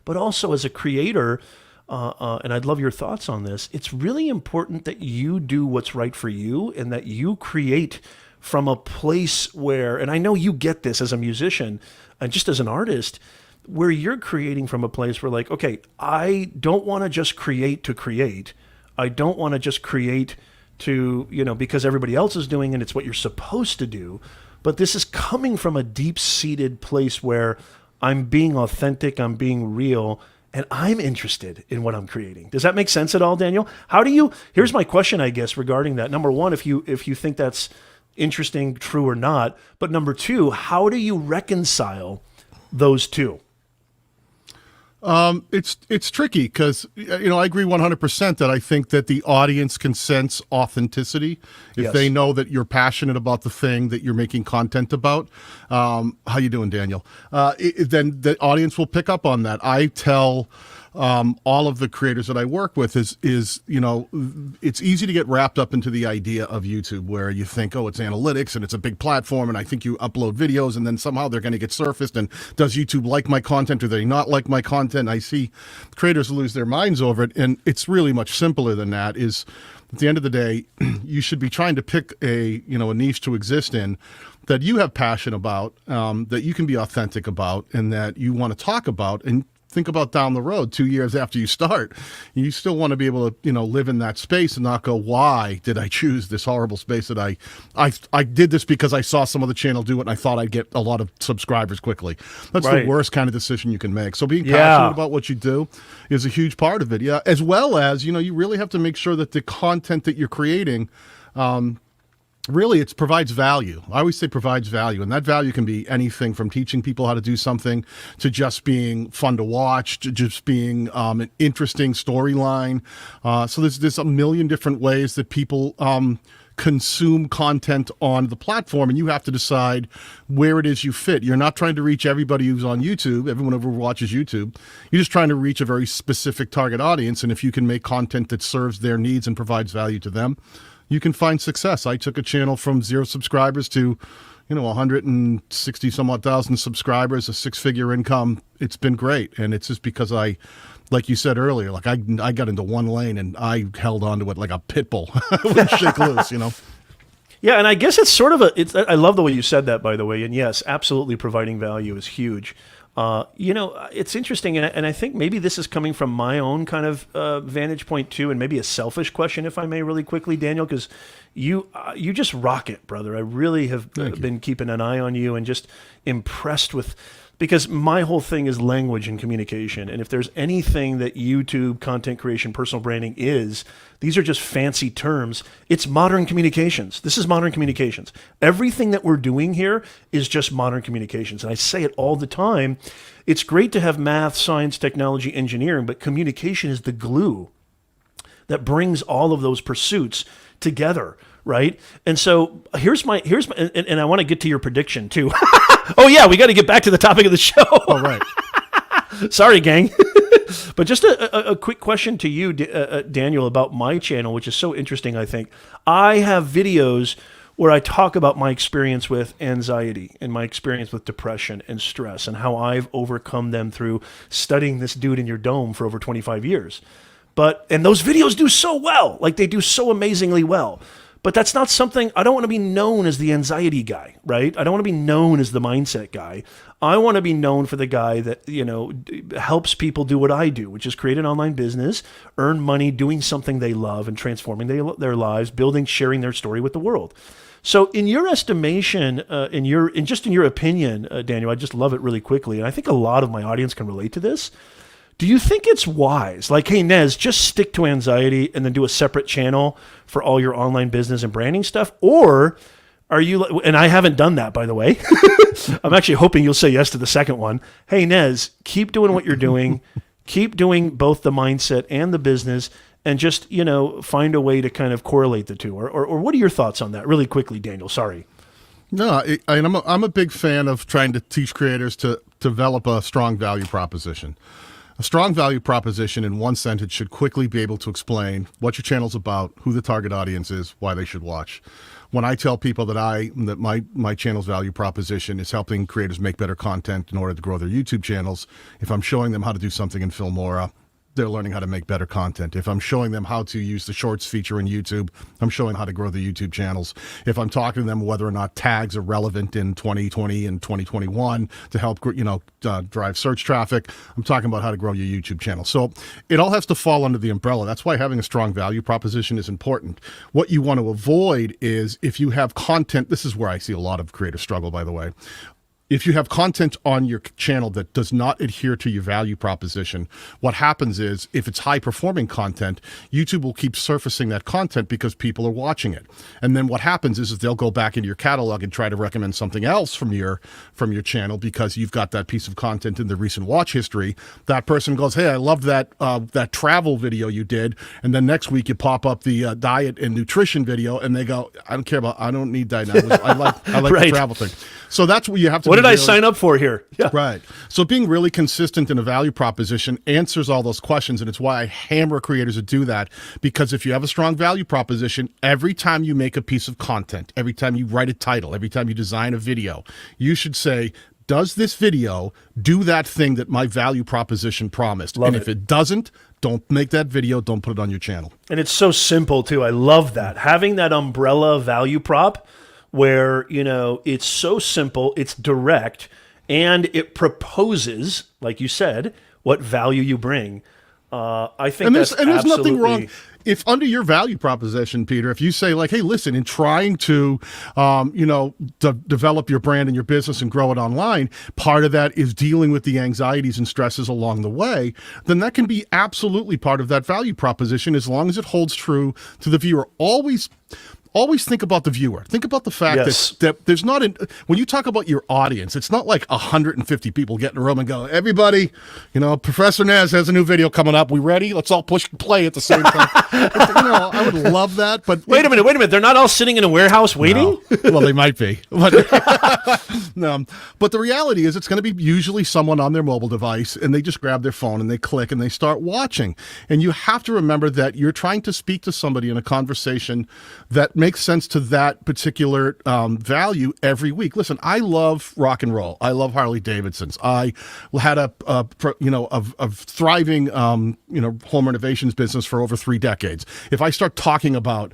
But also as a creator, and I'd love your thoughts on this, it's really important that you do what's right for you and that you create from a place where, and I know you get this as a musician and just as an artist, where you're creating from a place where like, okay, I don't want to just create to create. I don't want to just create to, because everybody else is doing it, it's what you're supposed to do. But this is coming from a deep-seated place where I'm being authentic, I'm being real, and I'm interested in what I'm creating. Does that make sense at all, Daniel? Here's my question, I guess, regarding that. Number one, if you think that's interesting, true or not, but number two, how do you reconcile those two? It's tricky because, I agree 100% that I think that the audience can sense authenticity if they know that you're passionate about the thing that you're making content about. How you doing, Daniel? Then the audience will pick up on that. I tell all of the creators that I work with is it's easy to get wrapped up into the idea of YouTube where you think, oh, it's analytics and it's a big platform and I think you upload videos and then somehow they're going to get surfaced, and does YouTube like my content? Do they not like my content? I see creators lose their minds over it, and it's really much simpler than that. Is at the end of the day, you should be trying to pick a niche to exist in that you have passion about, that you can be authentic about, and that you want to talk about, and think about down the road, 2 years after you start, you still want to be able to, live in that space and not go, why did I choose this horrible space that I did this because I saw some other channel do it and I thought I'd get a lot of subscribers quickly. That's Right. the worst kind of decision you can make. So being passionate about what you do is a huge part of it. Yeah. As well as, you really have to make sure that the content that you're creating, really, it provides value. I always say provides value, and that value can be anything from teaching people how to do something to just being fun to watch, to just being an interesting storyline. So there's a million different ways that people consume content on the platform, and you have to decide where it is you fit. You're not trying to reach everybody who's on YouTube, everyone who watches YouTube. You're just trying to reach a very specific target audience, and if you can make content that serves their needs and provides value to them, you can find success. I took a channel from 0 subscribers to, 160 some odd thousand subscribers, a 6-figure income. It's been great. And it's just because like you said earlier, like I got into one lane and I held on to it like a pit bull. I wouldn't shake loose, Yeah, and I guess it's sort of I love the way you said that, by the way. And yes, absolutely providing value is huge. It's interesting, and I think maybe this is coming from my own kind of vantage point too, and maybe a selfish question, if I may, really quickly, Daniel, because you just rock it, brother. I really have been keeping an eye on you and just impressed with. Because my whole thing is language and communication. And if there's anything that YouTube, content creation, personal branding is, these are just fancy terms. It's modern communications. This is modern communications. Everything that we're doing here is just modern communications. And I say it all the time. It's great to have math, science, technology, engineering, but communication is the glue that brings all of those pursuits together. Right. And so here's my, and I want to get to your prediction too. Oh yeah, we got to get back to the topic of the show. All right. Sorry, gang. But just a quick question to you, Daniel, about my channel, which is so interesting, I think. I have videos where I talk about my experience with anxiety and my experience with depression and stress and how I've overcome them through studying this dude in your dome for over 25 years. And those videos do so well, like they do so amazingly well. But that's not something, I don't want to be known as the anxiety guy, right? I don't want to be known as the mindset guy. I want to be known for the guy that, helps people do what I do, which is create an online business, earn money doing something they love and transforming their lives, sharing their story with the world. So in your estimation, in your opinion, Daniel, I just love it really quickly. And I think a lot of my audience can relate to this. Do you think it's wise? Like, hey, Nez, just stick to anxiety and then do a separate channel for all your online business and branding stuff? Or are you, and I haven't done that, by the way. I'm actually hoping you'll say yes to the second one. Hey, Nez, keep doing what you're doing. Keep doing both the mindset and the business and just, find a way to kind of correlate the two. Or what are your thoughts on that? Really quickly, Daniel, sorry. No, I'm a big fan of trying to teach creators to develop a strong value proposition. A strong value proposition in one sentence should quickly be able to explain what your channel's about, who the target audience is, why they should watch. When I tell people that my channel's value proposition is helping creators make better content in order to grow their YouTube channels, if I'm showing them how to do something in Filmora, they're learning how to make better content. If I'm showing them how to use the shorts feature in YouTube, I'm showing how to grow the YouTube channels. If I'm talking to them whether or not tags are relevant in 2020 and 2021 to help, drive search traffic, I'm talking about how to grow your YouTube channel. So it all has to fall under the umbrella. That's why having a strong value proposition is important. What you want to avoid is if you have content, this is where I see a lot of creators struggle, by the way. If you have content on your channel that does not adhere to your value proposition, what happens is if it's high performing content, YouTube will keep surfacing that content because people are watching it. And then what happens is they'll go back into your catalog and try to recommend something else from your channel because you've got that piece of content in the recent watch history. That person goes, hey, I love that travel video you did. And then next week you pop up the diet and nutrition video and they go, I don't need diet. I like Right. the travel thing. So that's what you have to. What did I sign up for here? Yeah. Right. So being really consistent in a value proposition answers all those questions. And it's why I hammer creators to do that. Because if you have a strong value proposition, every time you make a piece of content, every time you write a title, every time you design a video, you should say, does this video do that thing that my value proposition promised? Love and it. if it doesn't, don't make that video. Don't put it on your channel. And it's so simple too. I love that. Having that umbrella value prop where, it's so simple, it's direct, and it proposes, like you said, what value you bring. I think there's nothing absolutely wrong if under your value proposition, Peter, if you say like, hey, listen, in trying to, develop your brand and your business and grow it online, part of that is dealing with the anxieties and stresses along the way, then that can be absolutely part of that value proposition as long as it holds true to the viewer. Always think about the viewer. Think about the fact that there's not when you talk about your audience, it's not like 150 people get in a room and go, everybody, Professor Nez has a new video coming up. We ready? Let's all push play at the same time. I would love that. But wait a minute. They're not all sitting in a warehouse waiting? No. Well, they might be. But, no. But the reality is it's going to be usually someone on their mobile device, and they just grab their phone and they click and they start watching. And you have to remember that you're trying to speak to somebody in a conversation that makes sense to that particular value every week. Listen, I love rock and roll. I love Harley Davidsons. I had a thriving home renovations business for over 3 decades. If I start talking about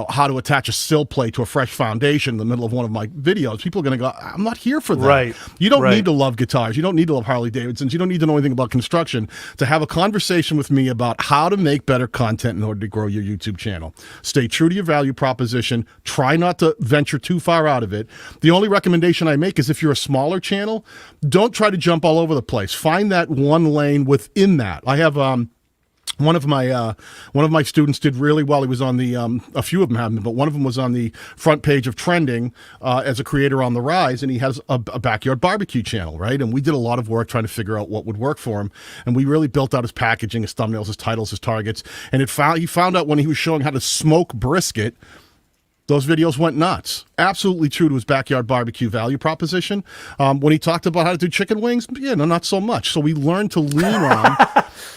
how to attach a sill plate to a fresh foundation in the middle of one of my videos, people are going to go, I'm not here for that. Right. You don't need to love guitars. You don't need to love Harley Davidsons. You don't need to know anything about construction to have a conversation with me about how to make better content in order to grow your YouTube channel. Stay true to your value proposition. Try not to venture too far out of it. The only recommendation I make is if you're a smaller channel, don't try to jump all over the place. Find that one lane within that. I have one of my students did really well. He was on the a few of them haven't, but one of them was on the front page of trending as a creator on the rise, and he has a backyard barbecue channel, right? And we did a lot of work trying to figure out what would work for him, and we really built out his packaging, his thumbnails, his titles, his targets, and he found out when he was showing how to smoke brisket, those videos went nuts. Absolutely true to his backyard barbecue value proposition. When he talked about how to do chicken wings, not so much. So we learned to lean on.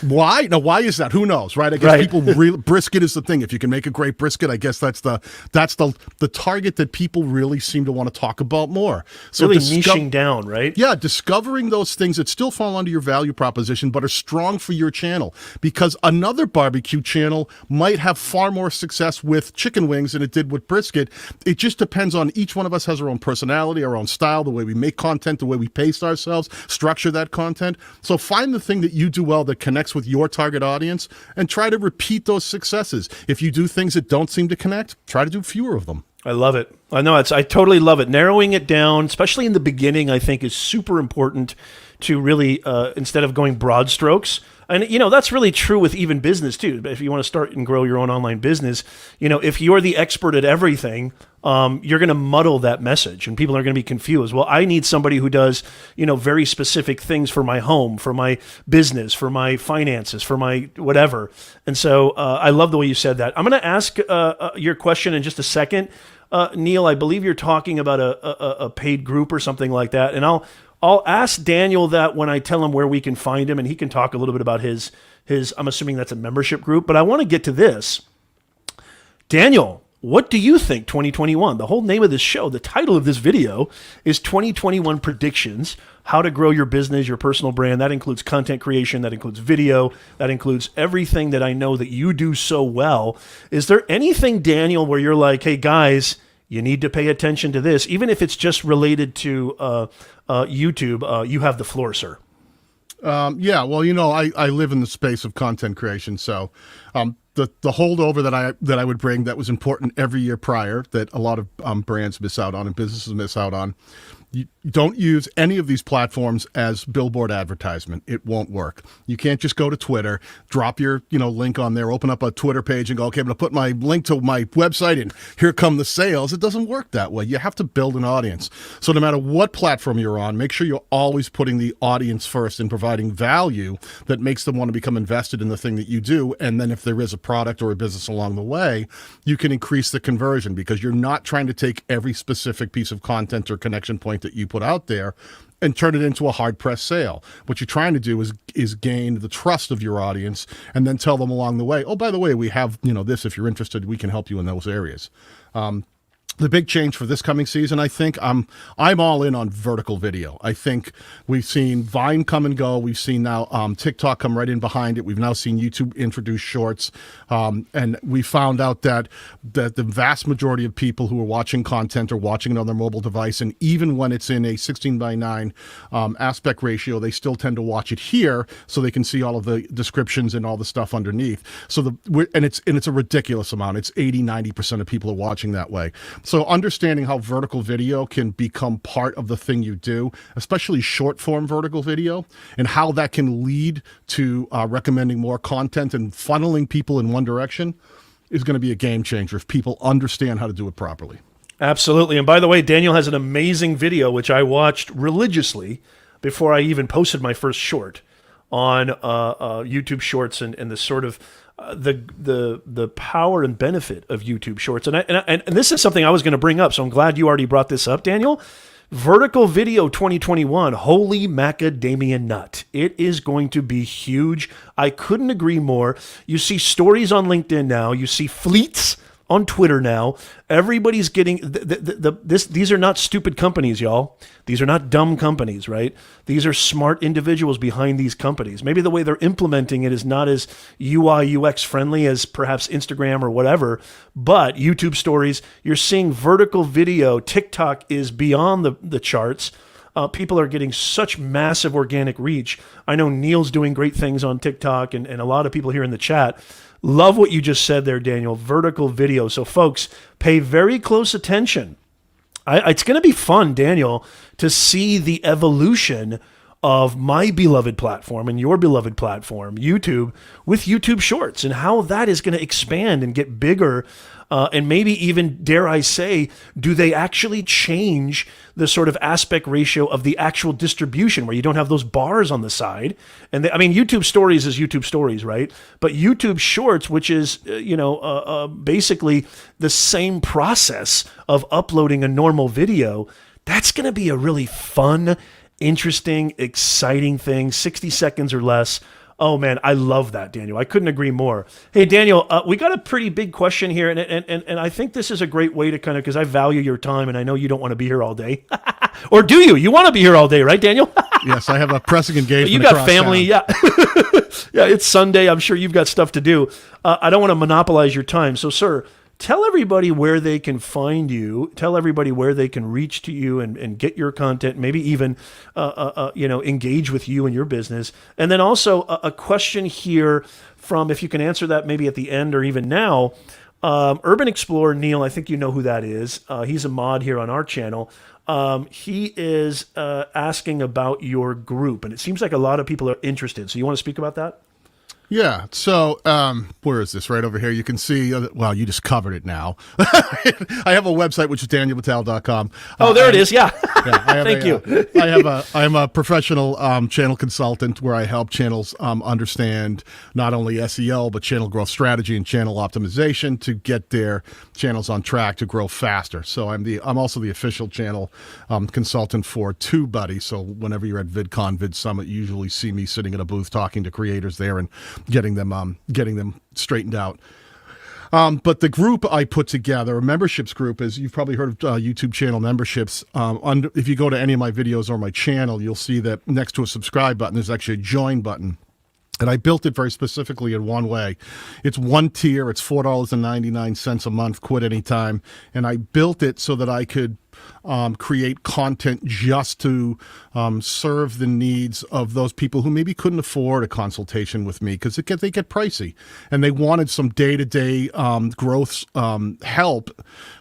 Why? Now, why is that? Who knows, right? I guess people brisket is the thing. If you can make a great brisket, I guess that's the target that people really seem to want to talk about more. So really niching down, right? Yeah, discovering those things that still fall under your value proposition but are strong for your channel. Because another barbecue channel might have far more success with chicken wings than it did with brisket. It just depends on each one of us has our own personality, our own style, the way we make content, the way we pace ourselves, structure that content. So find the thing that you do well that connects with your target audience and try to repeat those successes. If you do things that don't seem to connect, try to do fewer of them. I love it. I know I totally love it. Narrowing it down, especially in the beginning, I think is super important to really, instead of going broad strokes. And, that's really true with even business too. If you want to start and grow your own online business, if you're the expert at everything, you're going to muddle that message and people are going to be confused. Well, I need somebody who does, very specific things for my home, for my business, for my finances, for my whatever. And so I love the way you said that. I'm going to ask your question in just a second. Neil, I believe you're talking about a paid group or something like that. And I'll ask Daniel that when I tell him where we can find him, and he can talk a little bit about his. I'm assuming that's a membership group, but I want to get to this. Daniel, what do you think 2021? The whole name of this show, the title of this video is 2021 Predictions, How to Grow Your Business, Your Personal Brand. That includes content creation, that includes video, that includes everything that I know that you do so well. Is there anything, Daniel, where you're like, hey, guys, you need to pay attention to this, even if it's just related to YouTube? You have the floor, sir. Yeah, well, I live in the space of content creation, so the holdover that I would bring that was important every year prior that a lot of brands miss out on and businesses miss out on. You don't use any of these platforms as billboard advertisement. It won't work. You can't just go to Twitter, drop your link on there, open up a Twitter page and go, okay, I'm going to put my link to my website and here come the sales. It doesn't work that way. You have to build an audience. So no matter what platform you're on, make sure you're always putting the audience first and providing value that makes them want to become invested in the thing that you do. And then if there is a product or a business along the way, you can increase the conversion because you're not trying to take every specific piece of content or connection point that you put out there and turn it into a hard-pressed sale. What you're trying to do is gain the trust of your audience and then tell them along the way, oh, by the way, we have this. If you're interested, we can help you in those areas. the big change for this coming season, I think, I'm all in on vertical video. I think we've seen Vine come and go. We've seen now TikTok come right in behind it. We've now seen YouTube introduce shorts, and we found out that the vast majority of people who are watching content are watching it on their mobile device, and even when it's in a 16:9 aspect ratio, they still tend to watch it here so they can see all of the descriptions and all the stuff underneath. So it's a ridiculous amount. It's 80-90% of people are watching that way. So understanding how vertical video can become part of the thing you do, especially short form vertical video, and how that can lead to recommending more content and funneling people in one direction is going to be a game changer if people understand how to do it properly. Absolutely. And by the way, Daniel has an amazing video, which I watched religiously before I even posted my first short on YouTube Shorts and the sort of the power and benefit of YouTube Shorts. And this is something I was going to bring up, so I'm glad you already brought this up, Daniel. Vertical Video 2021, holy macadamia nut. It is going to be huge. I couldn't agree more. You see stories on LinkedIn now. You see fleets on Twitter now. Everybody's getting these are not stupid companies, y'all. These are not dumb companies, right? These are smart individuals behind these companies. Maybe the way they're implementing it is not as UI UX friendly as perhaps Instagram or whatever, but YouTube stories, you're seeing vertical video. TikTok is beyond the charts. People are getting such massive organic reach. I know Neil's doing great things on TikTok, and a lot of people here in the chat. Love what you just said there, Daniel. Vertical video. So, folks, pay very close attention. It's going to be fun, Daniel, to see the evolution of my beloved platform and your beloved platform, YouTube, with YouTube Shorts, and how that is going to expand and get bigger. And maybe even, dare I say, do they actually change the sort of aspect ratio of the actual distribution where you don't have those bars on the side? And YouTube Stories is YouTube Stories, right? But YouTube Shorts, which is, basically the same process of uploading a normal video, that's going to be a really fun, interesting, exciting thing, 60 seconds or less. Oh, man, I love that, Daniel. I couldn't agree more. Hey, Daniel, we got a pretty big question here, and I think this is a great way to kind of, because I value your time, and I know you don't want to be here all day. Or do you? You want to be here all day, right, Daniel? Yes, I have a pressing engagement. You got family, town. Yeah. Yeah, it's Sunday. I'm sure you've got stuff to do. I don't want to monopolize your time. So, sir, tell everybody where they can find you. Tell everybody where they can reach to you and get your content, maybe even engage with you and your business. And then also a question here from, if you can answer that maybe at the end or even now, Urban Explorer Neil, I think you know who that is. He's a mod here on our channel. He is asking about your group, and it seems like a lot of people are interested. So you want to speak about that? Yeah. So where is this? Right over here. You can see, well, you just covered it now. I have a website, which is danielbattal.com. Oh, there it is. Yeah. Yeah, Thank you. I'm a professional channel consultant where I help channels understand not only SEO, but channel growth strategy and channel optimization to get their channels on track to grow faster. So I'm also the official channel consultant for TubeBuddy. So whenever you're at VidCon, VidSummit, you usually see me sitting at a booth talking to creators there and getting them straightened out. But the group I put together, a memberships group, is you've probably heard of YouTube channel memberships. If you go to any of my videos or my channel, you'll see that next to a subscribe button, there's actually a join button. And I built it very specifically in one way. It's one tier. It's $4.99 a month, quit anytime. And I built it so that I could create content just to serve the needs of those people who maybe couldn't afford a consultation with me because they get pricey, and they wanted some day-to-day growth help,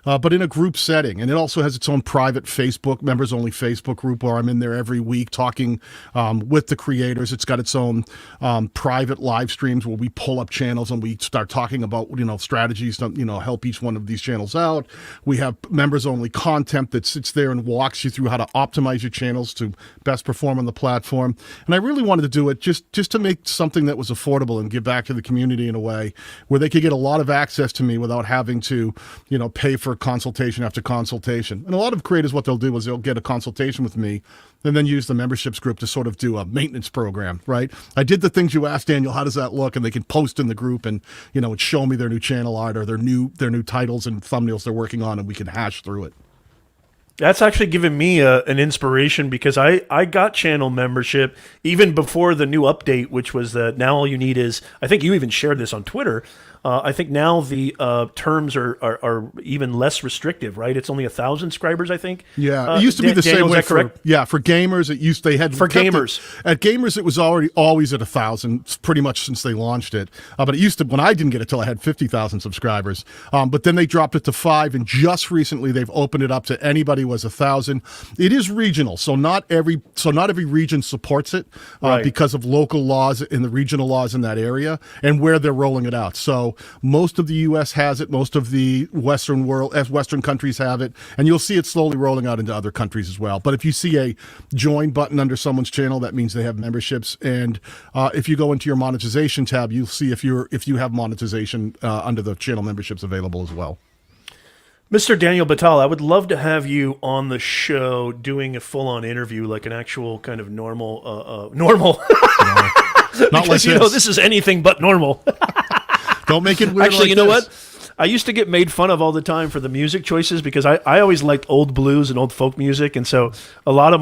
but in a group setting. And it also has its own private Facebook, members-only Facebook group where I'm in there every week talking with the creators. It's got its own private live streams where we pull up channels and we start talking about strategies to help each one of these channels out. We have members-only content content that sits there and walks you through how to optimize your channels to best perform on the platform. And I really wanted to do it just to make something that was affordable and give back to the community in a way where they could get a lot of access to me without having to, pay for consultation after consultation. And a lot of creators, what they'll do is they'll get a consultation with me and then use the memberships group to sort of do a maintenance program, right? I did the things you asked, Daniel, how does that look? And they can post in the group and, and show me their new channel art or their new titles and thumbnails they're working on, and we can hash through it. That's actually given me an inspiration because I got channel membership even before the new update, which was that now all you need is, I think you even shared this on Twitter, I think now the terms are even less restrictive, right? It's only 1,000 subscribers, I think. Yeah, it used to be the Daniel, same way. Is that correct? For gamers, they had for gamers. At gamers, it was always at 1,000, pretty much since they launched it. But it used to, when I didn't get it till I had 50,000 subscribers. But then they dropped it to 5, and just recently they've opened it up to anybody who was 1,000. It is regional, so not every region supports it Right. because of local laws and the regional laws in that area and where they're rolling it out. So most of the U.S. has it. Most of the Western countries have it, and you'll see it slowly rolling out into other countries as well. But if you see a join button under someone's channel, that means they have memberships. And if you go into your monetization tab, you'll see if you have monetization under the channel memberships available as well. Mr. Daniel Battal, I would love to have you on the show doing a full-on interview, like an actual kind of normal. Not because, like this. This is anything but normal. Don't make it weird. Actually, like you know this. what? I used to get made fun of all the time for the music choices because I always liked old blues and old folk music. And so a lot of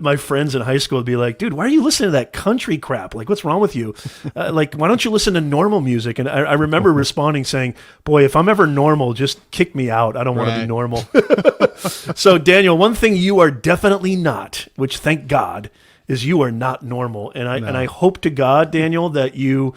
my friends in high school would be like, dude, why are you listening to that country crap? Like, what's wrong with you? Why don't you listen to normal music? And I remember responding saying, boy, if I'm ever normal, just kick me out. I don't want to be normal. So, Daniel, one thing you are definitely not, which thank God, is you are not normal. And I hope to God, Daniel, that you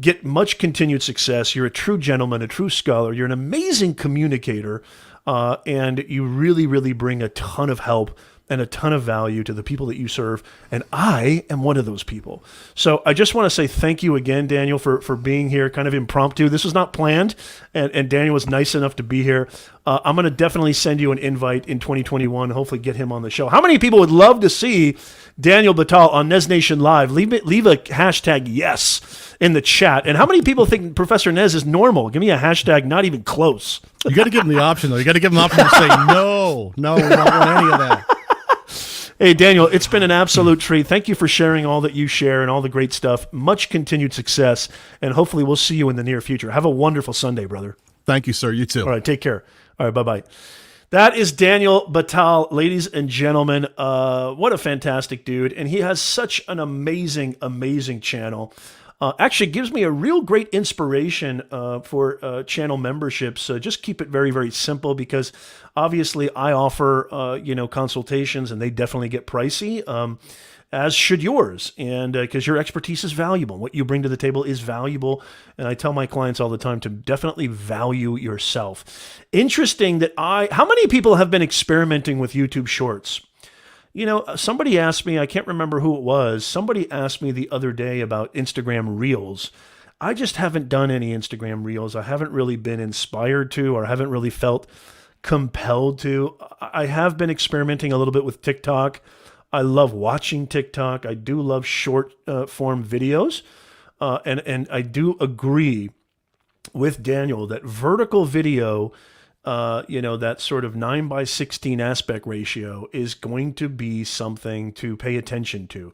get much continued success. You're a true gentleman, a true scholar. You're an amazing communicator, and you really, really bring a ton of help and a ton of value to the people that you serve. And I am one of those people. So I just want to say thank you again, Daniel, for being here, kind of impromptu. This was not planned, and Daniel was nice enough to be here. I'm going to definitely send you an invite in 2021, hopefully get him on the show. How many people would love to see Daniel Battal on Nez Nation Live? Leave a hashtag yes in the chat. And how many people think Professor Nez is normal? Give me a hashtag not even close. You got to give him the option, though. You got to give him the option to say, no, we don't want any of that. Hey, Daniel, it's been an absolute treat. Thank you for sharing all that you share and all the great stuff. Much continued success, and hopefully we'll see you in the near future. Have a wonderful Sunday, brother. Thank you, sir. You too. All right, take care. All right, bye-bye. That is Daniel Battal, ladies and gentlemen. What a fantastic dude, and he has such an amazing, amazing channel. Actually gives me a real great inspiration for channel memberships. Just keep it very, very simple because obviously I offer, consultations and they definitely get pricey, as should yours. And because your expertise is valuable. What you bring to the table is valuable. And I tell my clients all the time to definitely value yourself. Interesting that how many people have been experimenting with YouTube Shorts? Somebody asked me, I can't remember who it was, somebody asked me the other day about Instagram Reels. I just haven't done any Instagram Reels. I haven't really been inspired to, or haven't really felt compelled to. I have been experimenting a little bit with TikTok. I love watching TikTok. I do love short form videos. And I do agree with Daniel that vertical video, that sort of 9:16 aspect ratio is going to be something to pay attention to.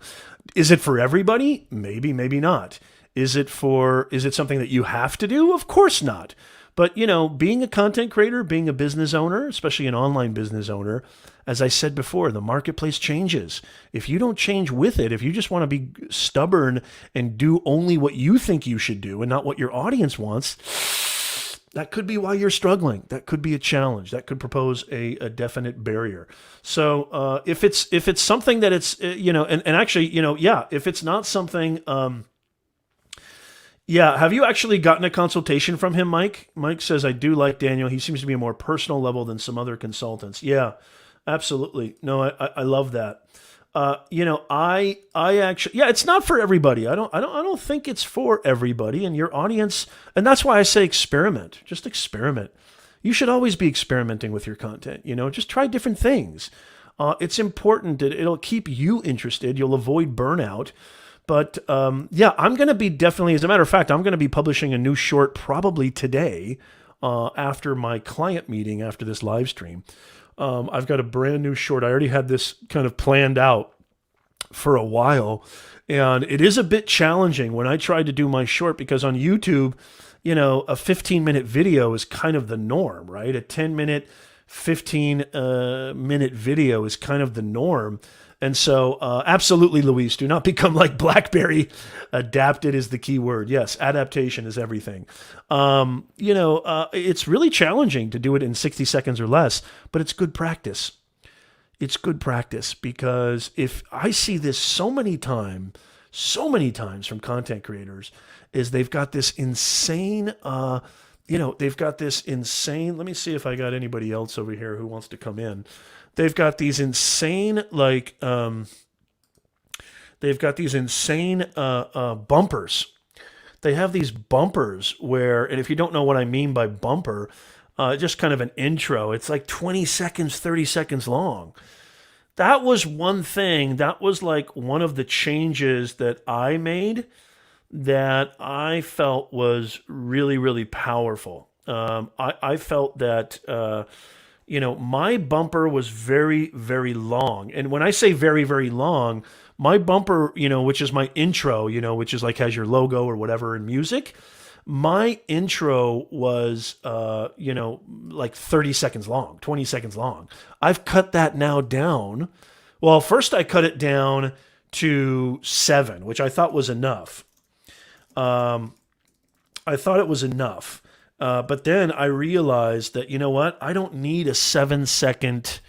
Is it for everybody? Maybe, maybe not. Is it something that you have to do? Of course not. But, being a content creator, being a business owner, especially an online business owner, as I said before, the marketplace changes. If you don't change with it, if you just want to be stubborn and do only what you think you should do and not what your audience wants, that could be why you're struggling. That could be a challenge. That could propose a definite barrier. So if it's something that it's, and actually, if it's not something, have you actually gotten a consultation from him, Mike? Mike says, I do like Daniel. He seems to be a more personal level than some other consultants. Yeah, absolutely. No, I love that. I actually, it's not for everybody. I don't think it's for everybody, and your audience. And that's why I say experiment, just experiment. You should always be experimenting with your content. Just try different things. It's important that it'll keep you interested. You'll avoid burnout. But yeah, I'm going to be definitely, as a matter of fact, I'm going to be publishing a new short probably today after my client meeting, after this live stream. I've got a brand new short. I already had this kind of planned out for a while. And it is a bit challenging when I tried to do my short, because on YouTube, a 15-minute video is kind of the norm, right? A 10-minute, 15-minute video is kind of the norm. And so absolutely, Luis, do not become like BlackBerry. Adapted is the key word. Yes, adaptation is everything. It's really challenging to do it in 60 seconds or less, but it's good practice. It's good practice, because if I see this so many times from content creators, is they've got this insane, let me see if I got anybody else over here who wants to come in. They've got these insane, bumpers. They have these bumpers where, and if you don't know what I mean by bumper, just kind of an intro. It's like 20 seconds, 30 seconds long. That was one thing. That was like one of the changes that I made that I felt was really, really powerful. I felt that, my bumper was very, very long. And when I say very, very long, my bumper, which is my intro, which is like has your logo or whatever in music, my intro was, like 30 seconds long, 20 seconds long. I've cut that now down. Well, first I cut it down to 7, which I thought was enough. I thought it was enough. But then I realized that, what? I don't need a 7-second,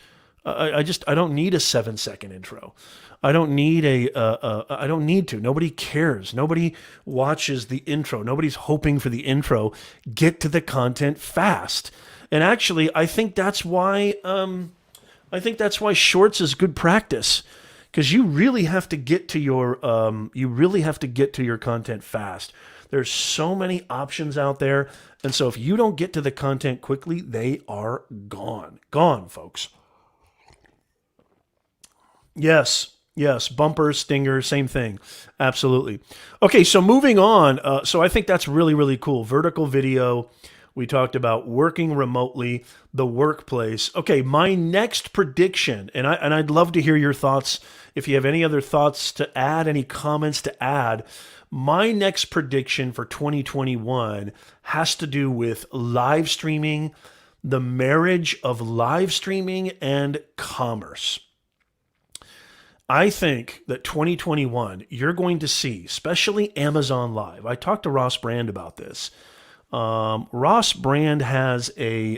I don't need a 7-second intro. I don't need I don't need to. Nobody cares. Nobody watches the intro. Nobody's hoping for the intro. Get to the content fast. And actually, I think that's why shorts is good practice, because you really have to get to your content fast. There's so many options out there. And so if you don't get to the content quickly, they are gone. Gone, folks. Yes, bumper, stinger, same thing. Absolutely. Okay, so moving on. So I think that's really, really cool. Vertical video. We talked about working remotely, the workplace. Okay, my next prediction, and I'd love to hear your thoughts. If you have any other thoughts to add, any comments to add, my next prediction for 2021 has to do with live streaming, the marriage of live streaming and commerce. I think that 2021, you're going to see, especially Amazon Live. I talked to Ross Brand about this. Ross Brand has a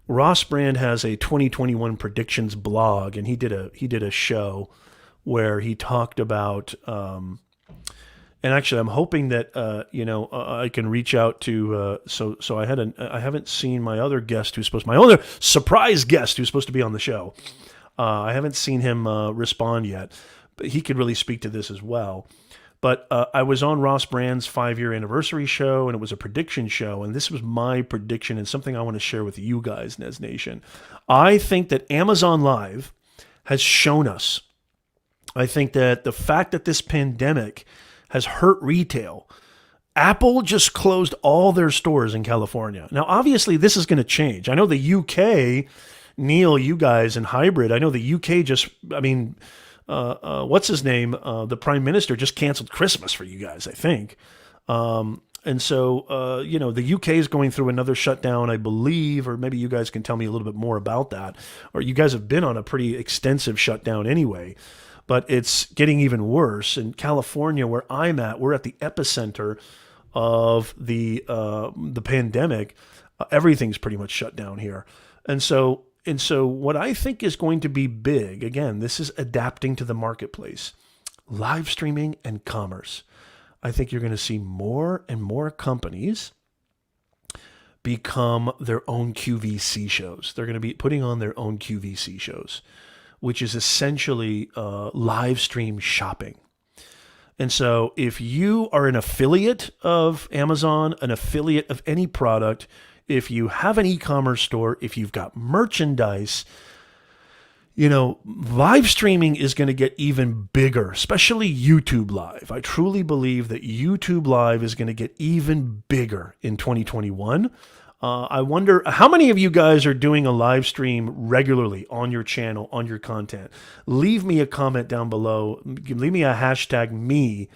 2021 predictions blog, and he did a show where he talked about. And actually, I'm hoping that I can reach out to. So I haven't seen my other guest my other surprise guest who's supposed to be on the show. I haven't seen him respond yet, but he could really speak to this as well. But I was on Ross Brand's 5-year anniversary show, and it was a prediction show, and this was my prediction and something I want to share with you guys, Nez Nation. I think that Amazon Live has shown us. I think that the fact that this pandemic has hurt retail. Apple just closed all their stores in California. Now, obviously, this is going to change. I know the UK, Neil, you guys, and Hybrid, I know the UK what's his name? The Prime Minister just canceled Christmas for you guys, I think. And so, the UK is going through another shutdown, I believe, or maybe you guys can tell me a little bit more about that. Or you guys have been on a pretty extensive shutdown anyway. But it's getting even worse. In California, where I'm at, we're at the epicenter of the pandemic. Everything's pretty much shut down here. And so what I think is going to be big, again, this is adapting to the marketplace, live streaming and commerce. I think you're going to see more and more companies become their own QVC shows. They're going to be putting on their own QVC shows, which is essentially live stream shopping. And so if you are an affiliate of Amazon, an affiliate of any product, if you have an e-commerce store, if you've got merchandise, live streaming is going to get even bigger, especially YouTube Live. I truly believe that YouTube Live is going to get even bigger in 2021. I wonder how many of you guys are doing a live stream regularly on your channel, on your content. Leave me a comment down below. Leave me a hashtag me.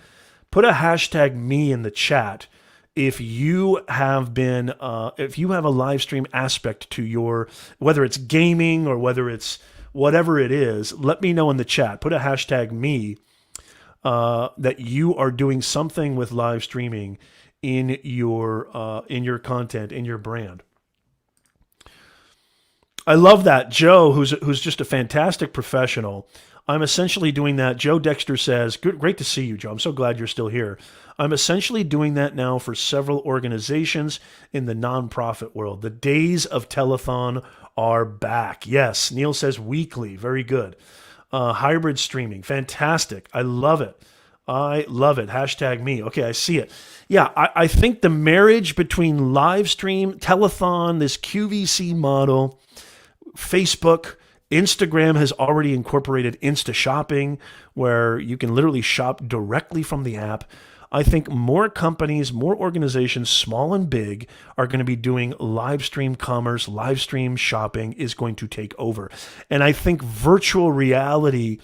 Put a hashtag me in the chat if you have been, if you have a live stream aspect to your, whether it's gaming or whether it's whatever it is. Let me know in the chat. Put a hashtag me that you are doing something with live streaming in your content, in your brand. I love that. Joe, who's just a fantastic professional. I'm essentially doing that. Joe Dexter says, great to see you, Joe. I'm so glad you're still here. I'm essentially doing that now for several organizations in the nonprofit world. The days of telethon are back. Yes, Neil says weekly. Very good. Hybrid streaming. Fantastic. I love it. I love it. Hashtag me. Okay, I see it. Yeah, I think the marriage between live stream, telethon, this QVC model, Facebook, Instagram has already incorporated Insta shopping where you can literally shop directly from the app. I think more companies, more organizations, small and big, are going to be doing live stream commerce, live stream shopping is going to take over. And I think virtual reality,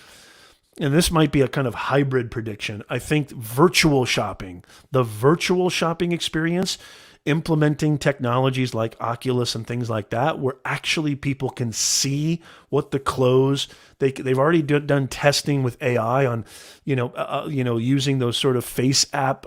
and this might be a kind of hybrid prediction, I think virtual shopping, the virtual shopping experience, implementing technologies like Oculus and things like that, where actually people can see what the clothes, they've already done testing with AI on, using those sort of face app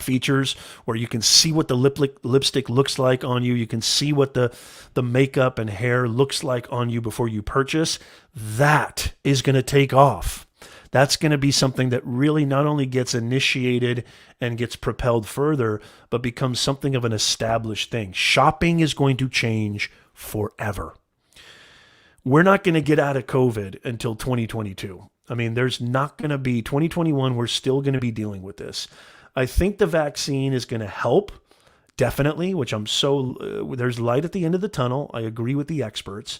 features where you can see what the lipstick looks like on you. You can see what the makeup and hair looks like on you before you purchase. That is going to take off. That's going to be something that really not only gets initiated and gets propelled further, but becomes something of an established thing. Shopping is going to change forever. We're not going to get out of COVID until 2022. I mean, there's not going to be 2021. We're still going to be dealing with this. I think the vaccine is going to help, definitely, which there's light at the end of the tunnel. I agree with the experts.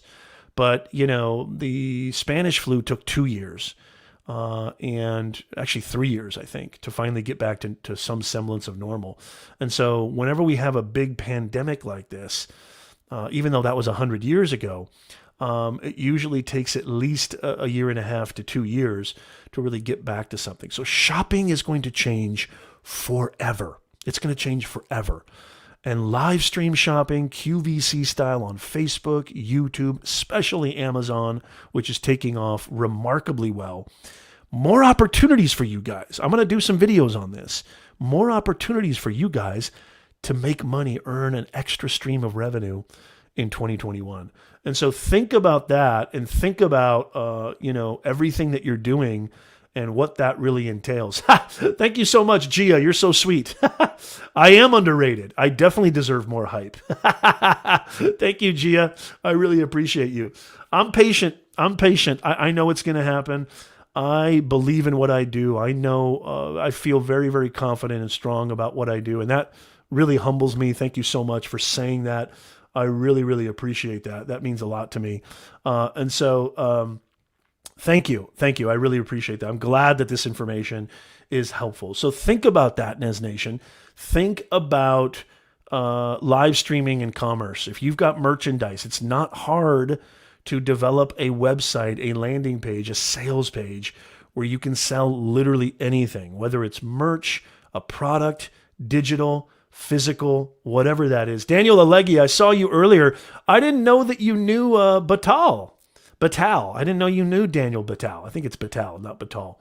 But, the Spanish flu took 2 years. And actually 3 years, I think, to finally get back to some semblance of normal. And so whenever we have a big pandemic like this, even though that was 100 years ago, it usually takes at least a year and a half to 2 years to really get back to something. So shopping is going to change forever. It's going to change forever. And live stream shopping, QVC style on Facebook, YouTube, especially Amazon, which is taking off remarkably well. More opportunities for you guys. I'm going to do some videos on this. More opportunities for you guys to make money, earn an extra stream of revenue in 2021. And so think about that and think about, everything that you're doing and what that really entails. Thank you so much, Gia. You're so sweet. I am underrated. I definitely deserve more hype. Thank you, Gia. I really appreciate you. I'm patient. I know it's going to happen. I believe in what I do. I know, I feel very, very confident and strong about what I do. And that really humbles me. Thank you so much for saying that. I really, really appreciate that. That means a lot to me. Thank you. I really appreciate that. I'm glad that this information is helpful. So think about that, Nez Nation. Think about live streaming and commerce. If you've got merchandise, it's not hard to develop a website, a landing page, a sales page where you can sell literally anything, whether it's merch, a product, digital, physical, whatever that is. Daniel Alleghi, I saw you earlier. I didn't know that you knew Batal. I didn't know you knew Daniel Batal. I think it's Batal, not Batal.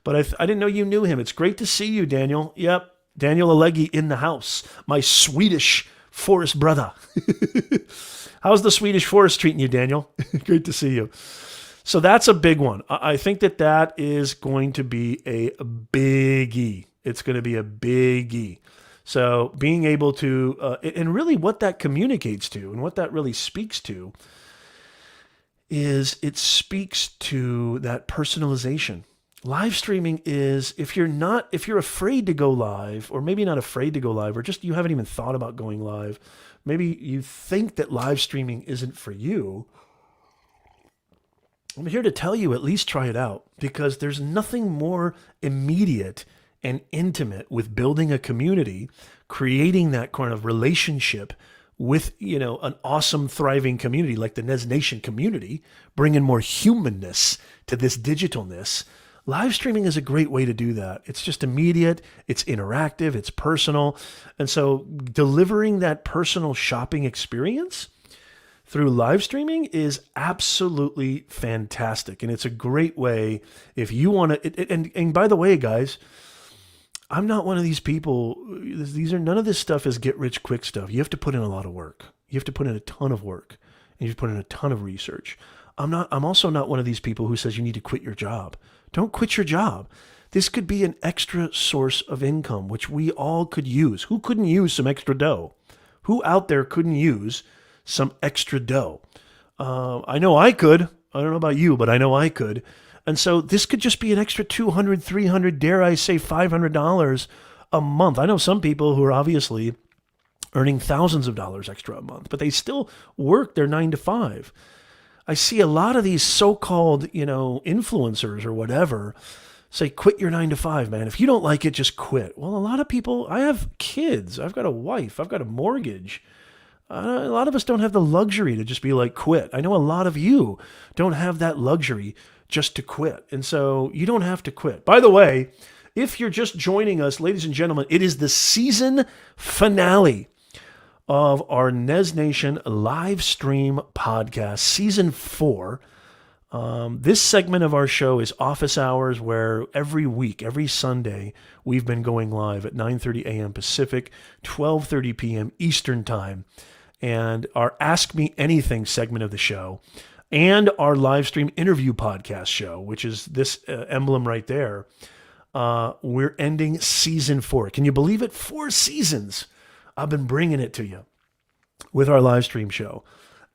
But I didn't know you knew him. It's great to see you, Daniel. Yep, Daniel Alleghi in the house. My Swedish forest brother. How's the Swedish forest treating you, Daniel? Great to see you. So that's a big one. I think that is going to be a biggie. It's going to be a biggie. So being able to, and really what that communicates to and what that really speaks to is it speaks to that personalization. live streaming is, if you're afraid to go live, or maybe not afraid to go live, or just you haven't even thought about going live, maybe you think that live streaming isn't for you, I'm here to tell you, at least try it out, because there's nothing more immediate and intimate with building a community, creating that kind of relationship with, an awesome, thriving community like the Nez Nation community, bringing more humanness to this digitalness. Live streaming is a great way to do that. It's just immediate, it's interactive, it's personal. And so delivering that personal shopping experience through live streaming is absolutely fantastic. And it's a great way if you want to, and by the way, guys, I'm not one of these people. None of this stuff is get rich quick stuff. You have to put in a lot of work. You have to put in a ton of work, and you have to put in a ton of research. I'm also not one of these people who says you need to quit your job. Don't quit your job. This could be an extra source of income, which we all could use. Who couldn't use some extra dough? Who out there couldn't use some extra dough? I know I could. I don't know about you, but I know I could. And so this could just be an extra $200, $300, dare I say $500 a month. I know some people who are obviously earning thousands of dollars extra a month, but they still work their 9 to 5. I see a lot of these so-called, influencers or whatever say, quit your 9 to 5, man. If you don't like it, just quit. Well, a lot of people, I have kids. I've got a wife. I've got a mortgage. A lot of us don't have the luxury to just be like, quit. I know a lot of you don't have that luxury just to quit. And so you don't have to quit. By the way, if you're just joining us, ladies and gentlemen, it is the season finale of our Nez Nation live stream podcast, season 4. This segment of our show is office hours, where every week, every Sunday, we've been going live at 9:30 a.m. Pacific, 12:30 p.m. Eastern Time. And our Ask Me Anything segment of the show, and our live stream interview podcast show, which is this emblem right there. We're ending season 4. Can you believe it? 4 seasons. I've been bringing it to you with our live stream show.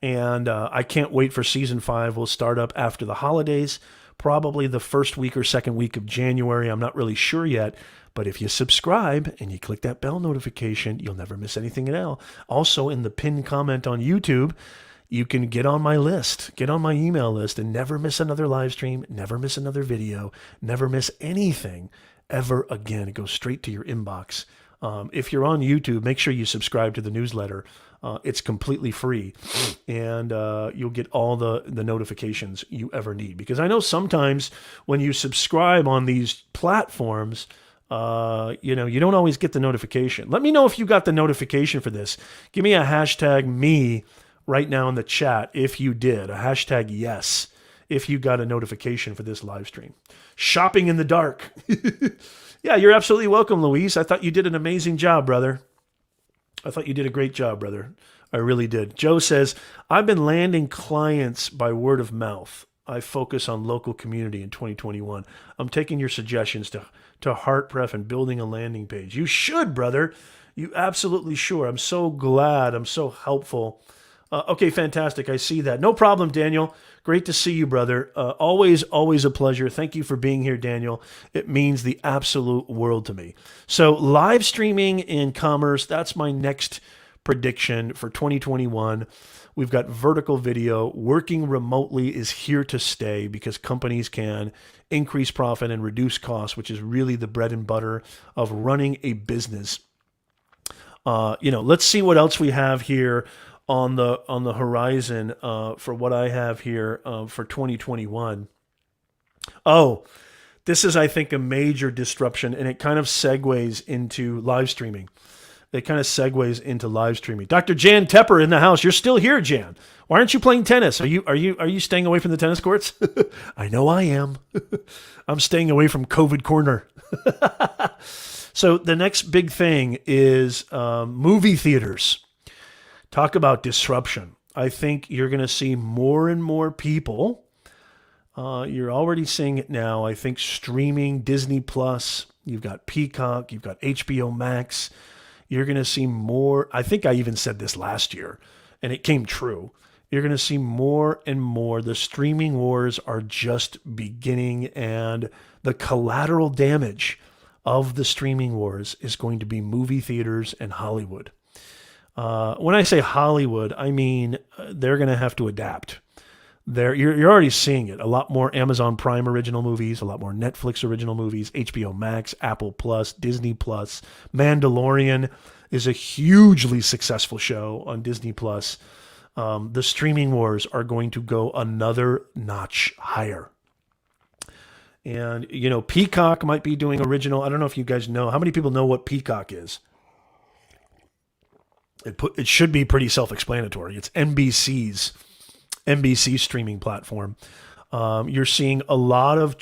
And I can't wait for season 5. We'll start up after the holidays, probably the first week or second week of January. I'm not really sure yet. But if you subscribe and you click that bell notification, you'll never miss anything else. Also, in the pinned comment on YouTube, you can get on my list, get on my email list, and never miss another live stream, never miss another video, never miss anything ever again. It goes straight to your inbox. If you're on YouTube, make sure you subscribe to the newsletter. It's completely free, and you'll get all the notifications you ever need. Because I know sometimes when you subscribe on these platforms, you don't always get the notification. Let me know if you got the notification for this. Give me a hashtag me right now in the chat if you did. A hashtag yes if you got a notification for this live stream. Shopping in the dark. Yeah, you're absolutely welcome, Luis. I thought you did an amazing job, brother. I thought you did a great job, brother. I really did. Joe says, I've been landing clients by word of mouth. I focus on local community in 2021. I'm taking your suggestions to heart prep and building a landing page. You should, brother. You absolutely should. I'm so glad. I'm so helpful. Okay, fantastic. I see that. No problem, Daniel. Great to see you, brother. Always a pleasure. Thank you for being here, Daniel. It means the absolute world to me. So live streaming in commerce, that's my next prediction for 2021. We've got vertical video. Working remotely is here to stay because companies can increase profit and reduce costs, which is really the bread and butter of running a business. Let's see what else we have here on the horizon for what I have here for 2021. Oh, this is, I think, a major disruption, and it kind of segues into live streaming. Dr. Jan Tepper in the house. You're still here, Jan. Why aren't you playing tennis? Are you staying away from the tennis courts? I know I am. I'm staying away from COVID corner. So the next big thing is movie theaters. Talk about disruption. I think you're going to see more and more people. You're already seeing it now. I think streaming, Disney Plus, you've got Peacock, you've got HBO Max. You're going to see more. I think I even said this last year, and it came true. You're going to see more and more. The streaming wars are just beginning, and the collateral damage of the streaming wars is going to be movie theaters and Hollywood. When I say Hollywood, I mean they're going to have to adapt. You're already seeing it. A lot more Amazon Prime original movies, a lot more Netflix original movies, HBO Max, Apple Plus, Disney Plus. Mandalorian is a hugely successful show on Disney Plus. The streaming wars are going to go another notch higher. And, Peacock might be doing original. I don't know if you guys know. How many people know what Peacock is? It should be pretty self-explanatory. It's NBC streaming platform. You're seeing a lot of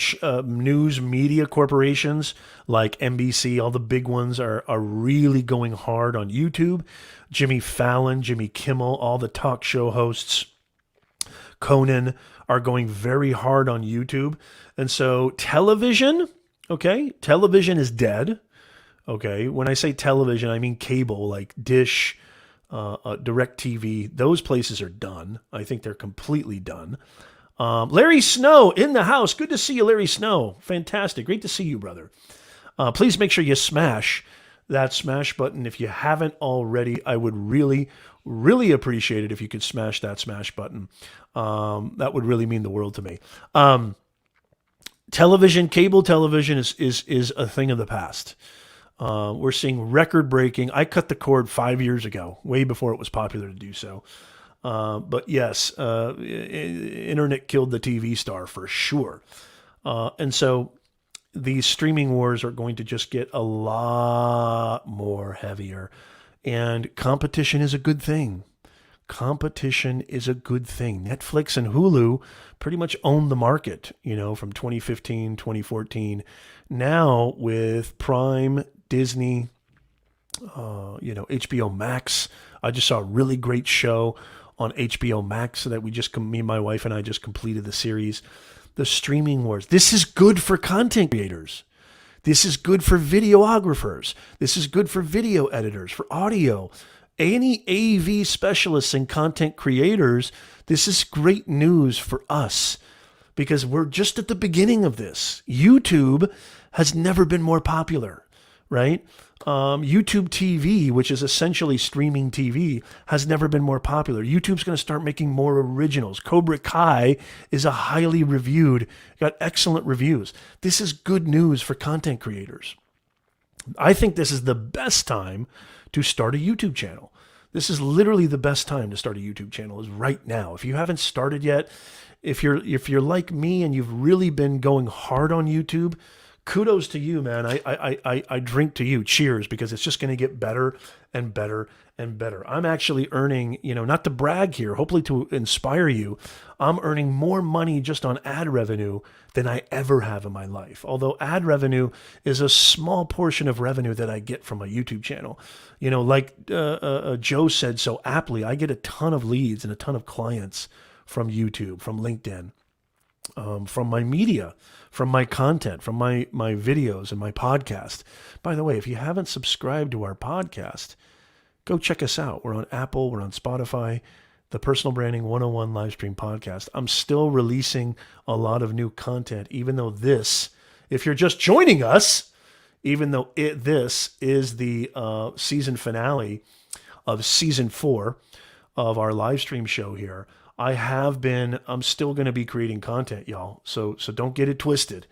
news media corporations like NBC, all the big ones are really going hard on YouTube. Jimmy Fallon, Jimmy Kimmel, all the talk show hosts, Conan, are going very hard on YouTube. And so television is dead. Okay, when I say television, I mean cable, like Dish, DirecTV. Those places are done. I think they're completely done. Larry Snow in the house. Good to see you, Larry Snow. Fantastic. Great to see you, brother. Please make sure you smash that smash button. If you haven't already, I would really, really appreciate it if you could smash that smash button. That would really mean the world to me. Cable television is a thing of the past. We're seeing record-breaking. I cut the cord 5 years ago, way before it was popular to do so. But yes, internet killed the TV star for sure. And so these streaming wars are going to just get a lot more heavier. And competition is a good thing. Competition is a good thing. Netflix and Hulu pretty much own the market, from 2015, 2014. Now with Prime, Disney, HBO Max. I just saw a really great show on HBO Max that me, my wife, and I just completed the series. The streaming wars. This is good for content creators. This is good for videographers. This is good for video editors, for audio. Any AV specialists and content creators, this is great news for us because we're just at the beginning of this. YouTube has never been more popular, right? YouTube TV, which is essentially streaming TV, has never been more popular. YouTube's going to start making more originals. Cobra Kai is a highly reviewed, got excellent reviews. This is good news for content creators. I think this is the best time to start a YouTube channel. This is literally the best time to start a YouTube channel is right now. If you haven't started yet, if you're like me and you've really been going hard on YouTube, kudos to you, man. I drink to you. Cheers, because it's just going to get better and better and better. I'm actually earning, not to brag here, hopefully to inspire you, I'm earning more money just on ad revenue than I ever have in my life. Although ad revenue is a small portion of revenue that I get from a YouTube channel. Like Joe said so aptly, I get a ton of leads and a ton of clients from YouTube, from LinkedIn, from my media, from my content, from my videos and my podcast. By the way, if you haven't subscribed to our podcast, go check us out. We're on Apple, we're on Spotify, the Personal Branding 101 Livestream Podcast. I'm still releasing a lot of new content, even though this, if you're just joining us, even though this is the season finale of season 4 of our live stream show here, I'm still going to be creating content, y'all. So don't get it twisted.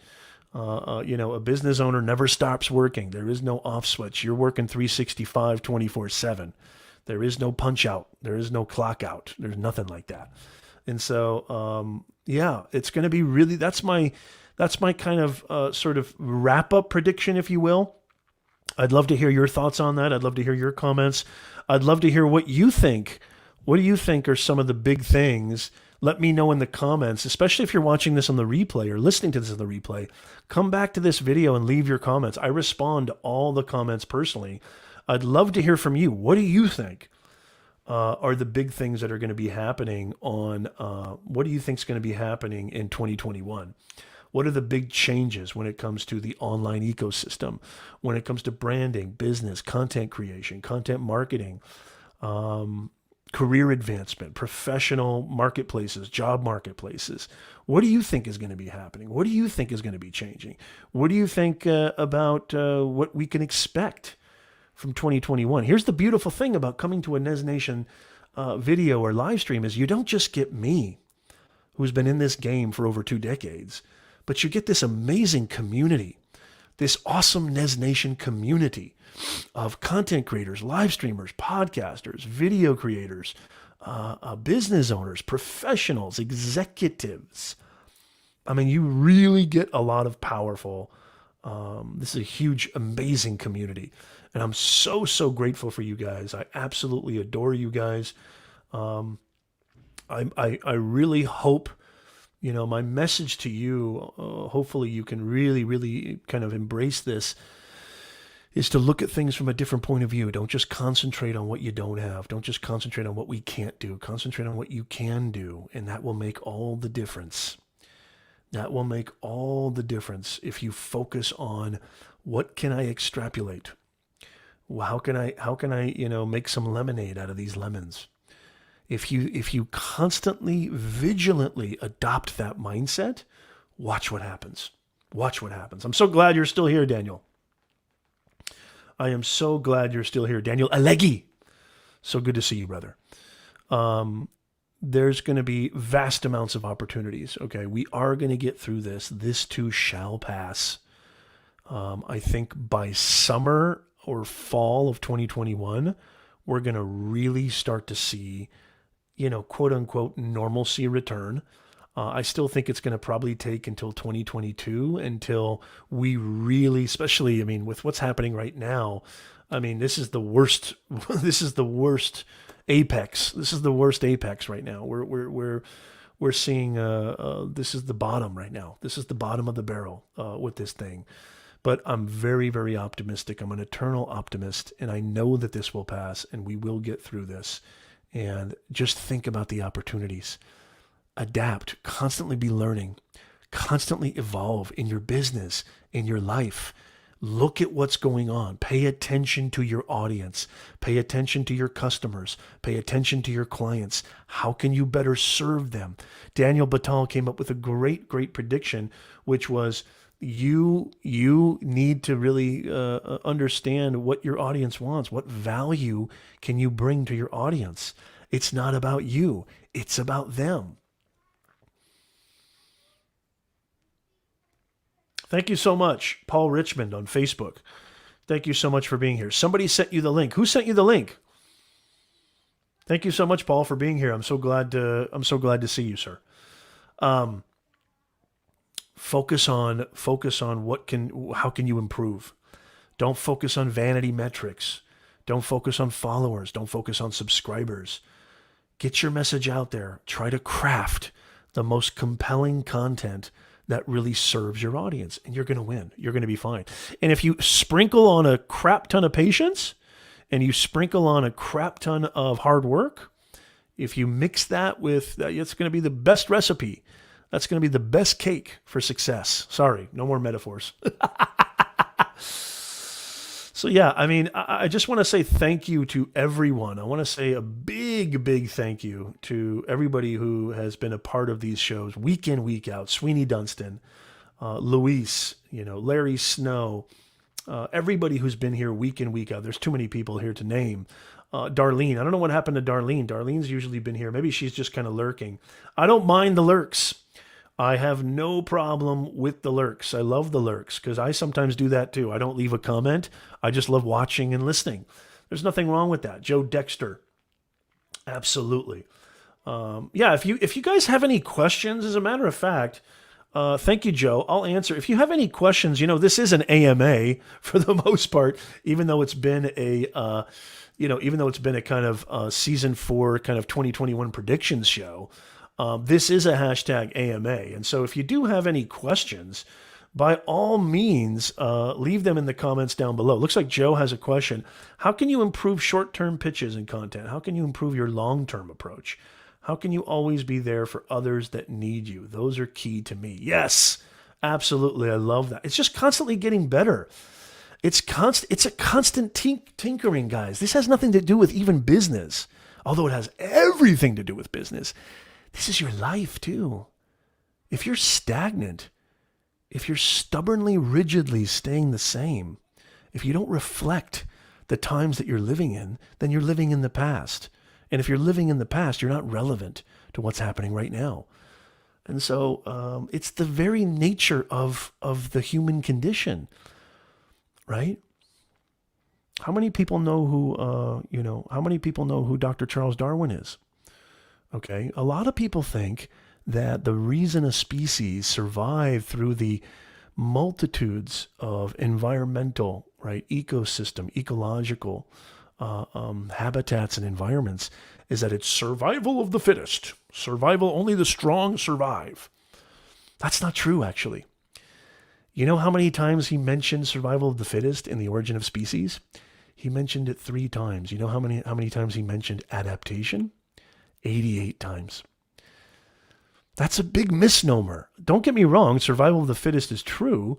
A business owner never stops working. There is no off switch. You're working 365, 24/7. There is no punch out. There is no clock out. There's nothing like that. And so, it's going to be really, that's my kind of sort of wrap up prediction, if you will. I'd love to hear your thoughts on that. I'd love to hear your comments. I'd love to hear what you think. What do you think are some of the big things? Let me know in the comments, especially if you're watching this on the replay or listening to this on the replay. Come back to this video and leave your comments. I respond to all the comments personally. I'd love to hear from you. What do you think are the big things that are going to be happening what do you think is going to be happening in 2021? What are the big changes when it comes to the online ecosystem, when it comes to branding, business, content creation, content marketing, career advancement, professional marketplaces, job marketplaces. What do you think is going to be happening? What do you think is going to be changing? What do you think about what we can expect from 2021? Here's the beautiful thing about coming to a Nez Nation video or live stream is you don't just get me, who's been in this game for over 2 decades, but you get this amazing community, this awesome Nez Nation community of content creators, live streamers, podcasters, video creators, business owners, professionals, executives. I mean, you really get a lot of powerful, this is a huge, amazing community. And I'm so, so grateful for you guys. I absolutely adore you guys. I really hope, my message to you, hopefully you can really, really kind of embrace this, is to look at things from a different point of view. Don't just concentrate on what you don't have. Don't just concentrate on what we can't do. Concentrate on what you can do, and that will make all the difference. That will make all the difference if you focus on what can I extrapolate? How can I, make some lemonade out of these lemons? If you constantly, vigilantly adopt that mindset, watch what happens. Watch what happens. I'm so glad you're still here, Daniel. I am so glad you're still here. Daniel Alegi. So good to see you, brother. There's going to be vast amounts of opportunities. Okay, we are going to get through this. This too shall pass. I think by summer or fall of 2021, we're going to really start to see, quote unquote, normalcy return. I still think it's going to probably take until 2022 until we really, especially, with what's happening right now, this is the worst. This is the worst apex. This is the worst apex right now. We're seeing this is the bottom right now. This is the bottom of the barrel with this thing. But I'm very, very optimistic. I'm an eternal optimist, and I know that this will pass, and we will get through this. And just think about the opportunities. Adapt, constantly be learning, constantly evolve in your business, in your life. Look at what's going on. Pay attention to your audience. Pay attention to your customers. Pay attention to your clients. How can you better serve them? Daniel Batal came up with a great, great prediction, which was you need to really understand what your audience wants. What value can you bring to your audience? It's not about you. It's about them. Thank you so much, Paul Richmond on Facebook. Thank you so much for being here. Somebody sent you the link. Who sent you the link? Thank you so much, Paul, for being here. I'm so glad to see you, sir. Focus on how can you improve? Don't focus on vanity metrics. Don't focus on followers. Don't focus on subscribers. Get your message out there. Try to craft the most compelling content that really serves your audience, and you're going to win. You're going to be fine. And if you sprinkle on a crap ton of patience and you sprinkle on a crap ton of hard work, if you mix that with, it's going to be the best recipe. That's going to be the best cake for success. Sorry, no more metaphors. So yeah, I just want to say thank you to everyone. I want to say a big, big thank you to everybody who has been a part of these shows week in, week out. Sweeney Dunstan, Luis, Larry Snow, everybody who's been here week in, week out. There's too many people here to name. Darlene, I don't know what happened to Darlene. Darlene's usually been here. Maybe she's just kind of lurking. I don't mind the lurks. I have no problem with the lurks. I love the lurks because I sometimes do that too. I don't leave a comment. I just love watching and listening. There's nothing wrong with that. Joe Dexter. Absolutely. If you guys have any questions, as a matter of fact, thank you, Joe. I'll answer. If you have any questions, this is an AMA for the most part, even though it's been a kind of season 4 kind of 2021 predictions show. This is a hashtag AMA. And so if you do have any questions, by all means, leave them in the comments down below. Looks like Joe has a question. How can you improve short-term pitches and content? How can you improve your long-term approach? How can you always be there for others that need you? Those are key to me. Yes, absolutely. I love that. It's just constantly getting better. It's a constant tinkering, guys. This has nothing to do with even business. although it has everything to do with business, this is your life too. If you're stagnant, if you're stubbornly, rigidly staying the same, if you don't reflect the times that you're living in, then you're living in the past. And if you're living in the past, you're not relevant to what's happening right now. And so it's the very nature of the human condition, right? How many people know how many people know who Dr. Charles Darwin is? Okay. A lot of people think that the reason a species survived through the multitudes of environmental, right, ecosystem, ecological habitats and environments is that it's survival of the fittest. Survival, only the strong survive. That's not true, actually. You know how many times he mentioned survival of the fittest in The Origin of Species? He mentioned it 3 times. You know how many times he mentioned adaptation? 88 times. That's a big misnomer. Don't get me wrong, survival of the fittest is true,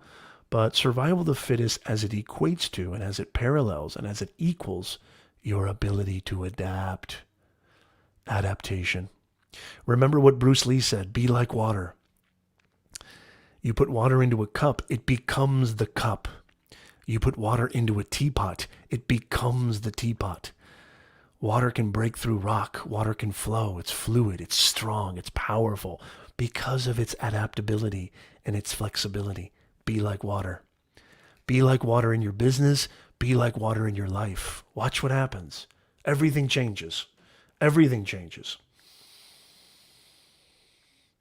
but survival of the fittest as it equates to and as it parallels and as it equals your ability to adapt. Adaptation. Remember what Bruce Lee said, be like water. You put water into a cup, it becomes the cup. You put water into a teapot, it becomes the teapot. Water can break through rock. Water can flow. It's fluid. It's strong. It's powerful because of its adaptability and its flexibility. Be like water. Be like water in your business. Be like water in your life. Watch what happens. Everything changes. Everything changes.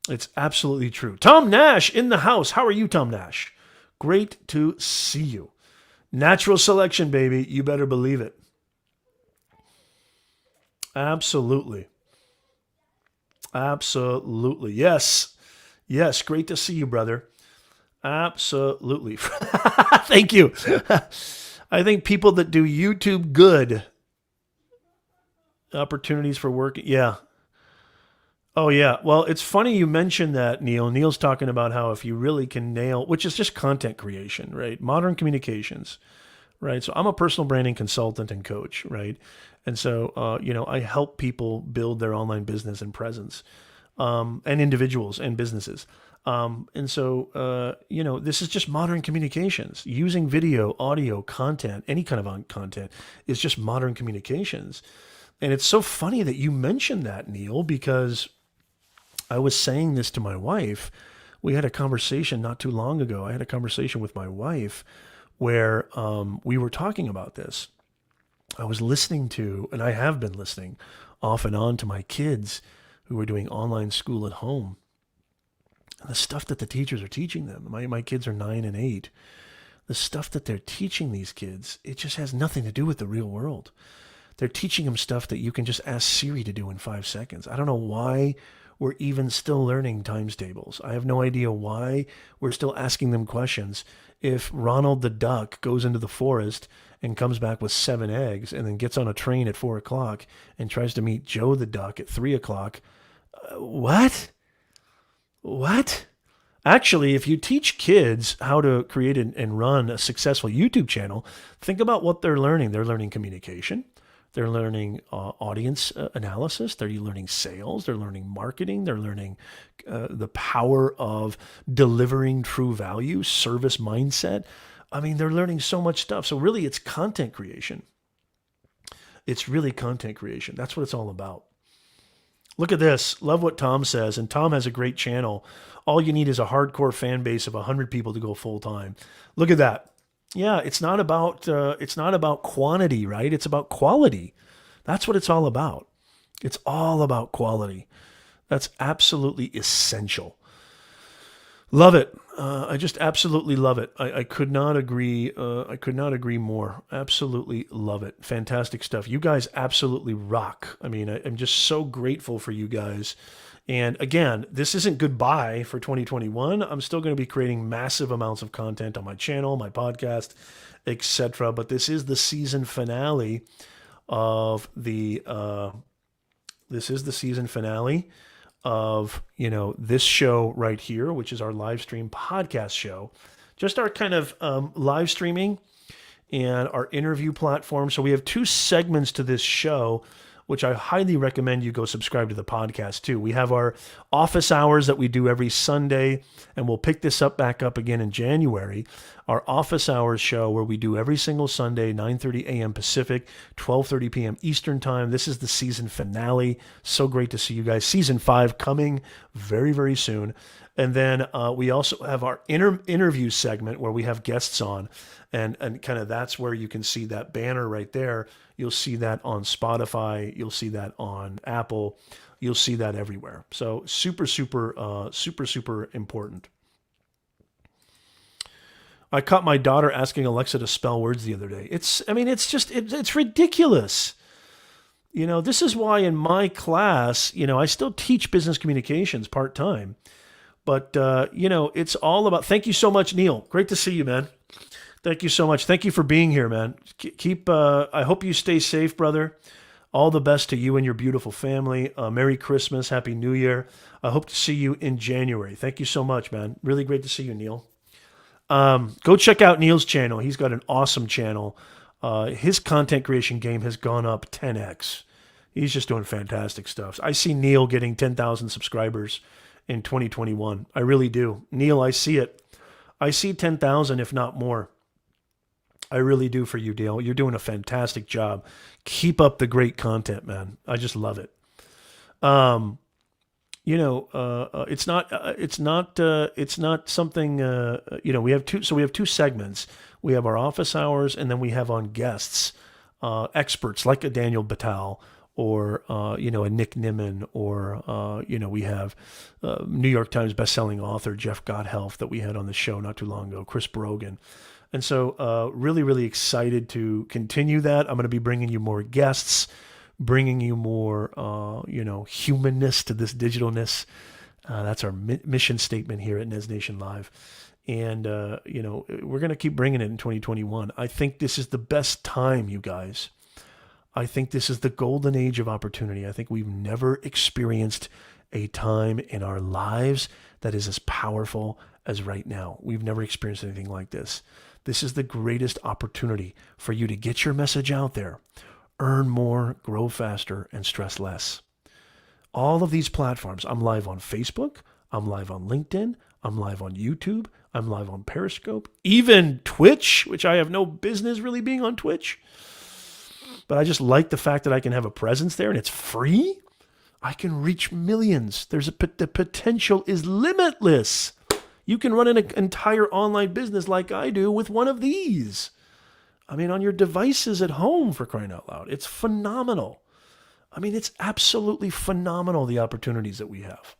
It's absolutely true. Tom Nash in the house. How are you, Tom Nash? Great to see you. Natural selection, baby. You better believe it. Absolutely. Absolutely. Yes. Yes. Great to see you, brother. Absolutely. Thank you. I think people that do YouTube good, opportunities for work. Yeah. Oh, yeah. Well, it's funny you mentioned that, Neil. Neil's talking about how if you really can nail, which is just content creation, right? Modern communications, right? So I'm a personal branding consultant and coach, right? And so, I help people build their online business and presence, and individuals and businesses. And so, this is just modern communications. Using video, audio, content, any kind of content is just modern communications. And it's so funny that you mentioned that, Neil, because I was saying this to my wife. We had a conversation not too long ago. I had a conversation with my wife where we were talking about this. I was listening to, and I have been listening off and on to my kids who are doing online school at home. And the stuff that the teachers are teaching them, my kids are 9 and 8. The stuff that they're teaching these kids, it just has nothing to do with the real world. They're teaching them stuff that you can just ask Siri to do in 5 seconds. I don't know why we're even still learning times tables. I have no idea why we're still asking them questions. If Ronald the duck goes into the forest and comes back with 7 eggs and then gets on a train at 4 o'clock and tries to meet Joe the duck at 3 o'clock, what? Actually, if you teach kids how to create and run a successful YouTube channel, think about what they're learning. They're learning communication. They're learning audience analysis. They're learning sales. They're learning marketing. They're learning the power of delivering true value, service mindset. I mean, they're learning so much stuff. So really, it's content creation. It's really content creation. That's what it's all about. Look at this. Love what Tom says. And Tom has a great channel. All you need is a hardcore fan base of 100 people to go full time. Look at that. Yeah, it's not about quantity, right? It's about quality. That's what it's all about. It's all about quality. That's absolutely essential. Love it. I just absolutely love it. I could not agree. I could not agree more. Absolutely love it. Fantastic stuff. You guys absolutely rock. I mean, I'm just so grateful for you guys. And again, this isn't goodbye for 2021. I'm still going to be creating massive amounts of content on my channel, my podcast, etc. But this is the season finale of the. This is the season finale of this show right here, which is our live stream podcast show. Just our kind of live streaming and our interview platform. So we have 2 segments to this show. which I highly recommend you go subscribe to the podcast too. We have our office hours that we do every Sunday, and we'll pick this up back up again in January. Our office hours show where we do every single Sunday, 9:30 a.m. Pacific, 12:30 p.m. Eastern time. This is the season finale. So great to see you guys. Season 5 coming very, very soon. And then we also have our interview segment where we have guests on, and kind of that's where you can see that banner right there. You'll see that on Spotify. You'll see that on Apple. You'll see that everywhere. So super, super, super important. I caught my daughter asking Alexa to spell words the other day. It's ridiculous. You know, this is why in my class, you know, I still teach business communications part-time. But, you know, it's all about, thank you so much, Neil. Great to see you, man. Thank you so much. Thank you for being here, man. I hope you stay safe, brother. All the best to you and your beautiful family. Merry Christmas. Happy New Year. I hope to see you in January. Thank you so much, man. Really great to see you, Neil. Go check out Neil's channel. He's got an awesome channel. His content creation game has gone up 10x. He's just doing fantastic stuff. I see Neil getting 10,000 subscribers in 2021. I really do. Neil, I see it. I see 10,000, if not more. I really do for you, Dale. You're doing a fantastic job. Keep up the great content, man. I just love it. You know, it's not something, you know, we have two segments. We have our office hours, and then we have on guests, experts like a Daniel Batal, or, you know, a Nick Nimmin, or, you know, we have New York Times bestselling author Jeff Godhelf that we had on the show not too long ago, Chris Brogan. And so really, really excited to continue that. I'm going to be bringing you more guests, bringing you more, you know, humanness to this digitalness. That's our mission statement here at Nez Nation Live. And, you know, we're going to keep bringing it in 2021. I think this is the best time, you guys. I think this is the golden age of opportunity. I think we've never experienced a time in our lives that is as powerful as right now. We've never experienced anything like this. This is the greatest opportunity for you to get your message out there, earn more, grow faster, and stress less. All of these platforms. I'm live on Facebook. I'm live on LinkedIn. I'm live on YouTube. I'm live on Periscope. Even Twitch, which I have no business really being on Twitch. But I just like the fact that I can have a presence there and it's free. I can reach millions. The potential is limitless. You can run an entire online business like I do with one of these. I mean, on your devices at home, for crying out loud. It's phenomenal. I mean, it's absolutely phenomenal, the opportunities that we have.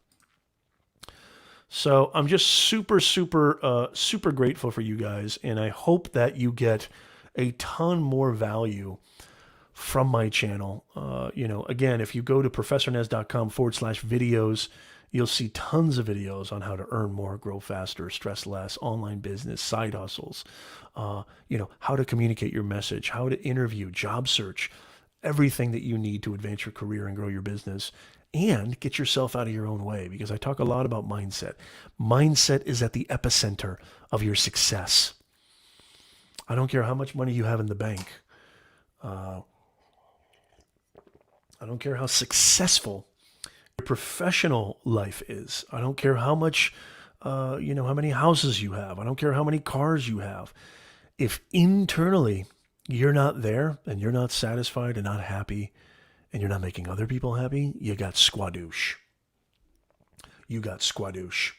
So I'm just super, super, super grateful for you guys. And I hope that you get a ton more value from my channel. You know, again, if you go to professornez.com/videos, you'll see tons of videos on how to earn more, grow faster, stress less, online business, side hustles, you know, how to communicate your message, how to interview, job search, everything that you need to advance your career and grow your business and get yourself out of your own way, because I talk a lot about mindset. Mindset is at the epicenter of your success. I don't care how much money you have in the bank. I don't care how successful your professional life is. I don't care how much, you know, how many houses you have. I don't care how many cars you have. If internally you're not there and you're not satisfied and not happy and you're not making other people happy, you got squadoosh. You got squadoosh.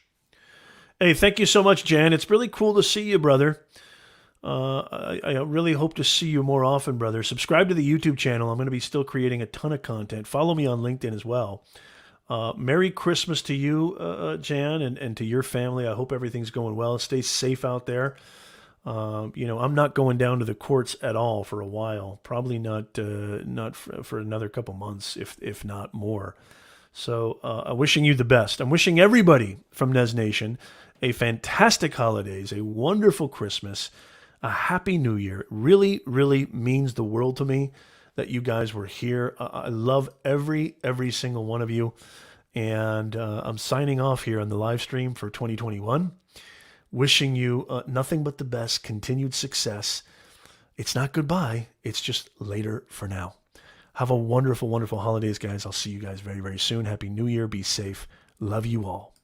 Hey, thank you so much, Jan. It's really cool to see you, brother. I really hope to see you more often, brother. Subscribe to the YouTube channel. I'm going to be still creating a ton of content. Follow me on LinkedIn as well. Merry Christmas to you, Jan, and to your family. I hope everything's going well. Stay safe out there. You know, I'm not going down to the courts at all for a while. Probably not for another couple months, if not more. So I'm wishing you the best. I'm wishing everybody from Nez Nation a fantastic holidays, a wonderful Christmas, a happy New Year. It really, really means the world to me that you guys were here. I love every single one of you. And I'm signing off here on the live stream for 2021. Wishing you nothing but the best, continued success. It's not goodbye. It's just later for now. Have a wonderful, wonderful holidays, guys. I'll see you guys very, very soon. Happy New Year. Be safe. Love you all.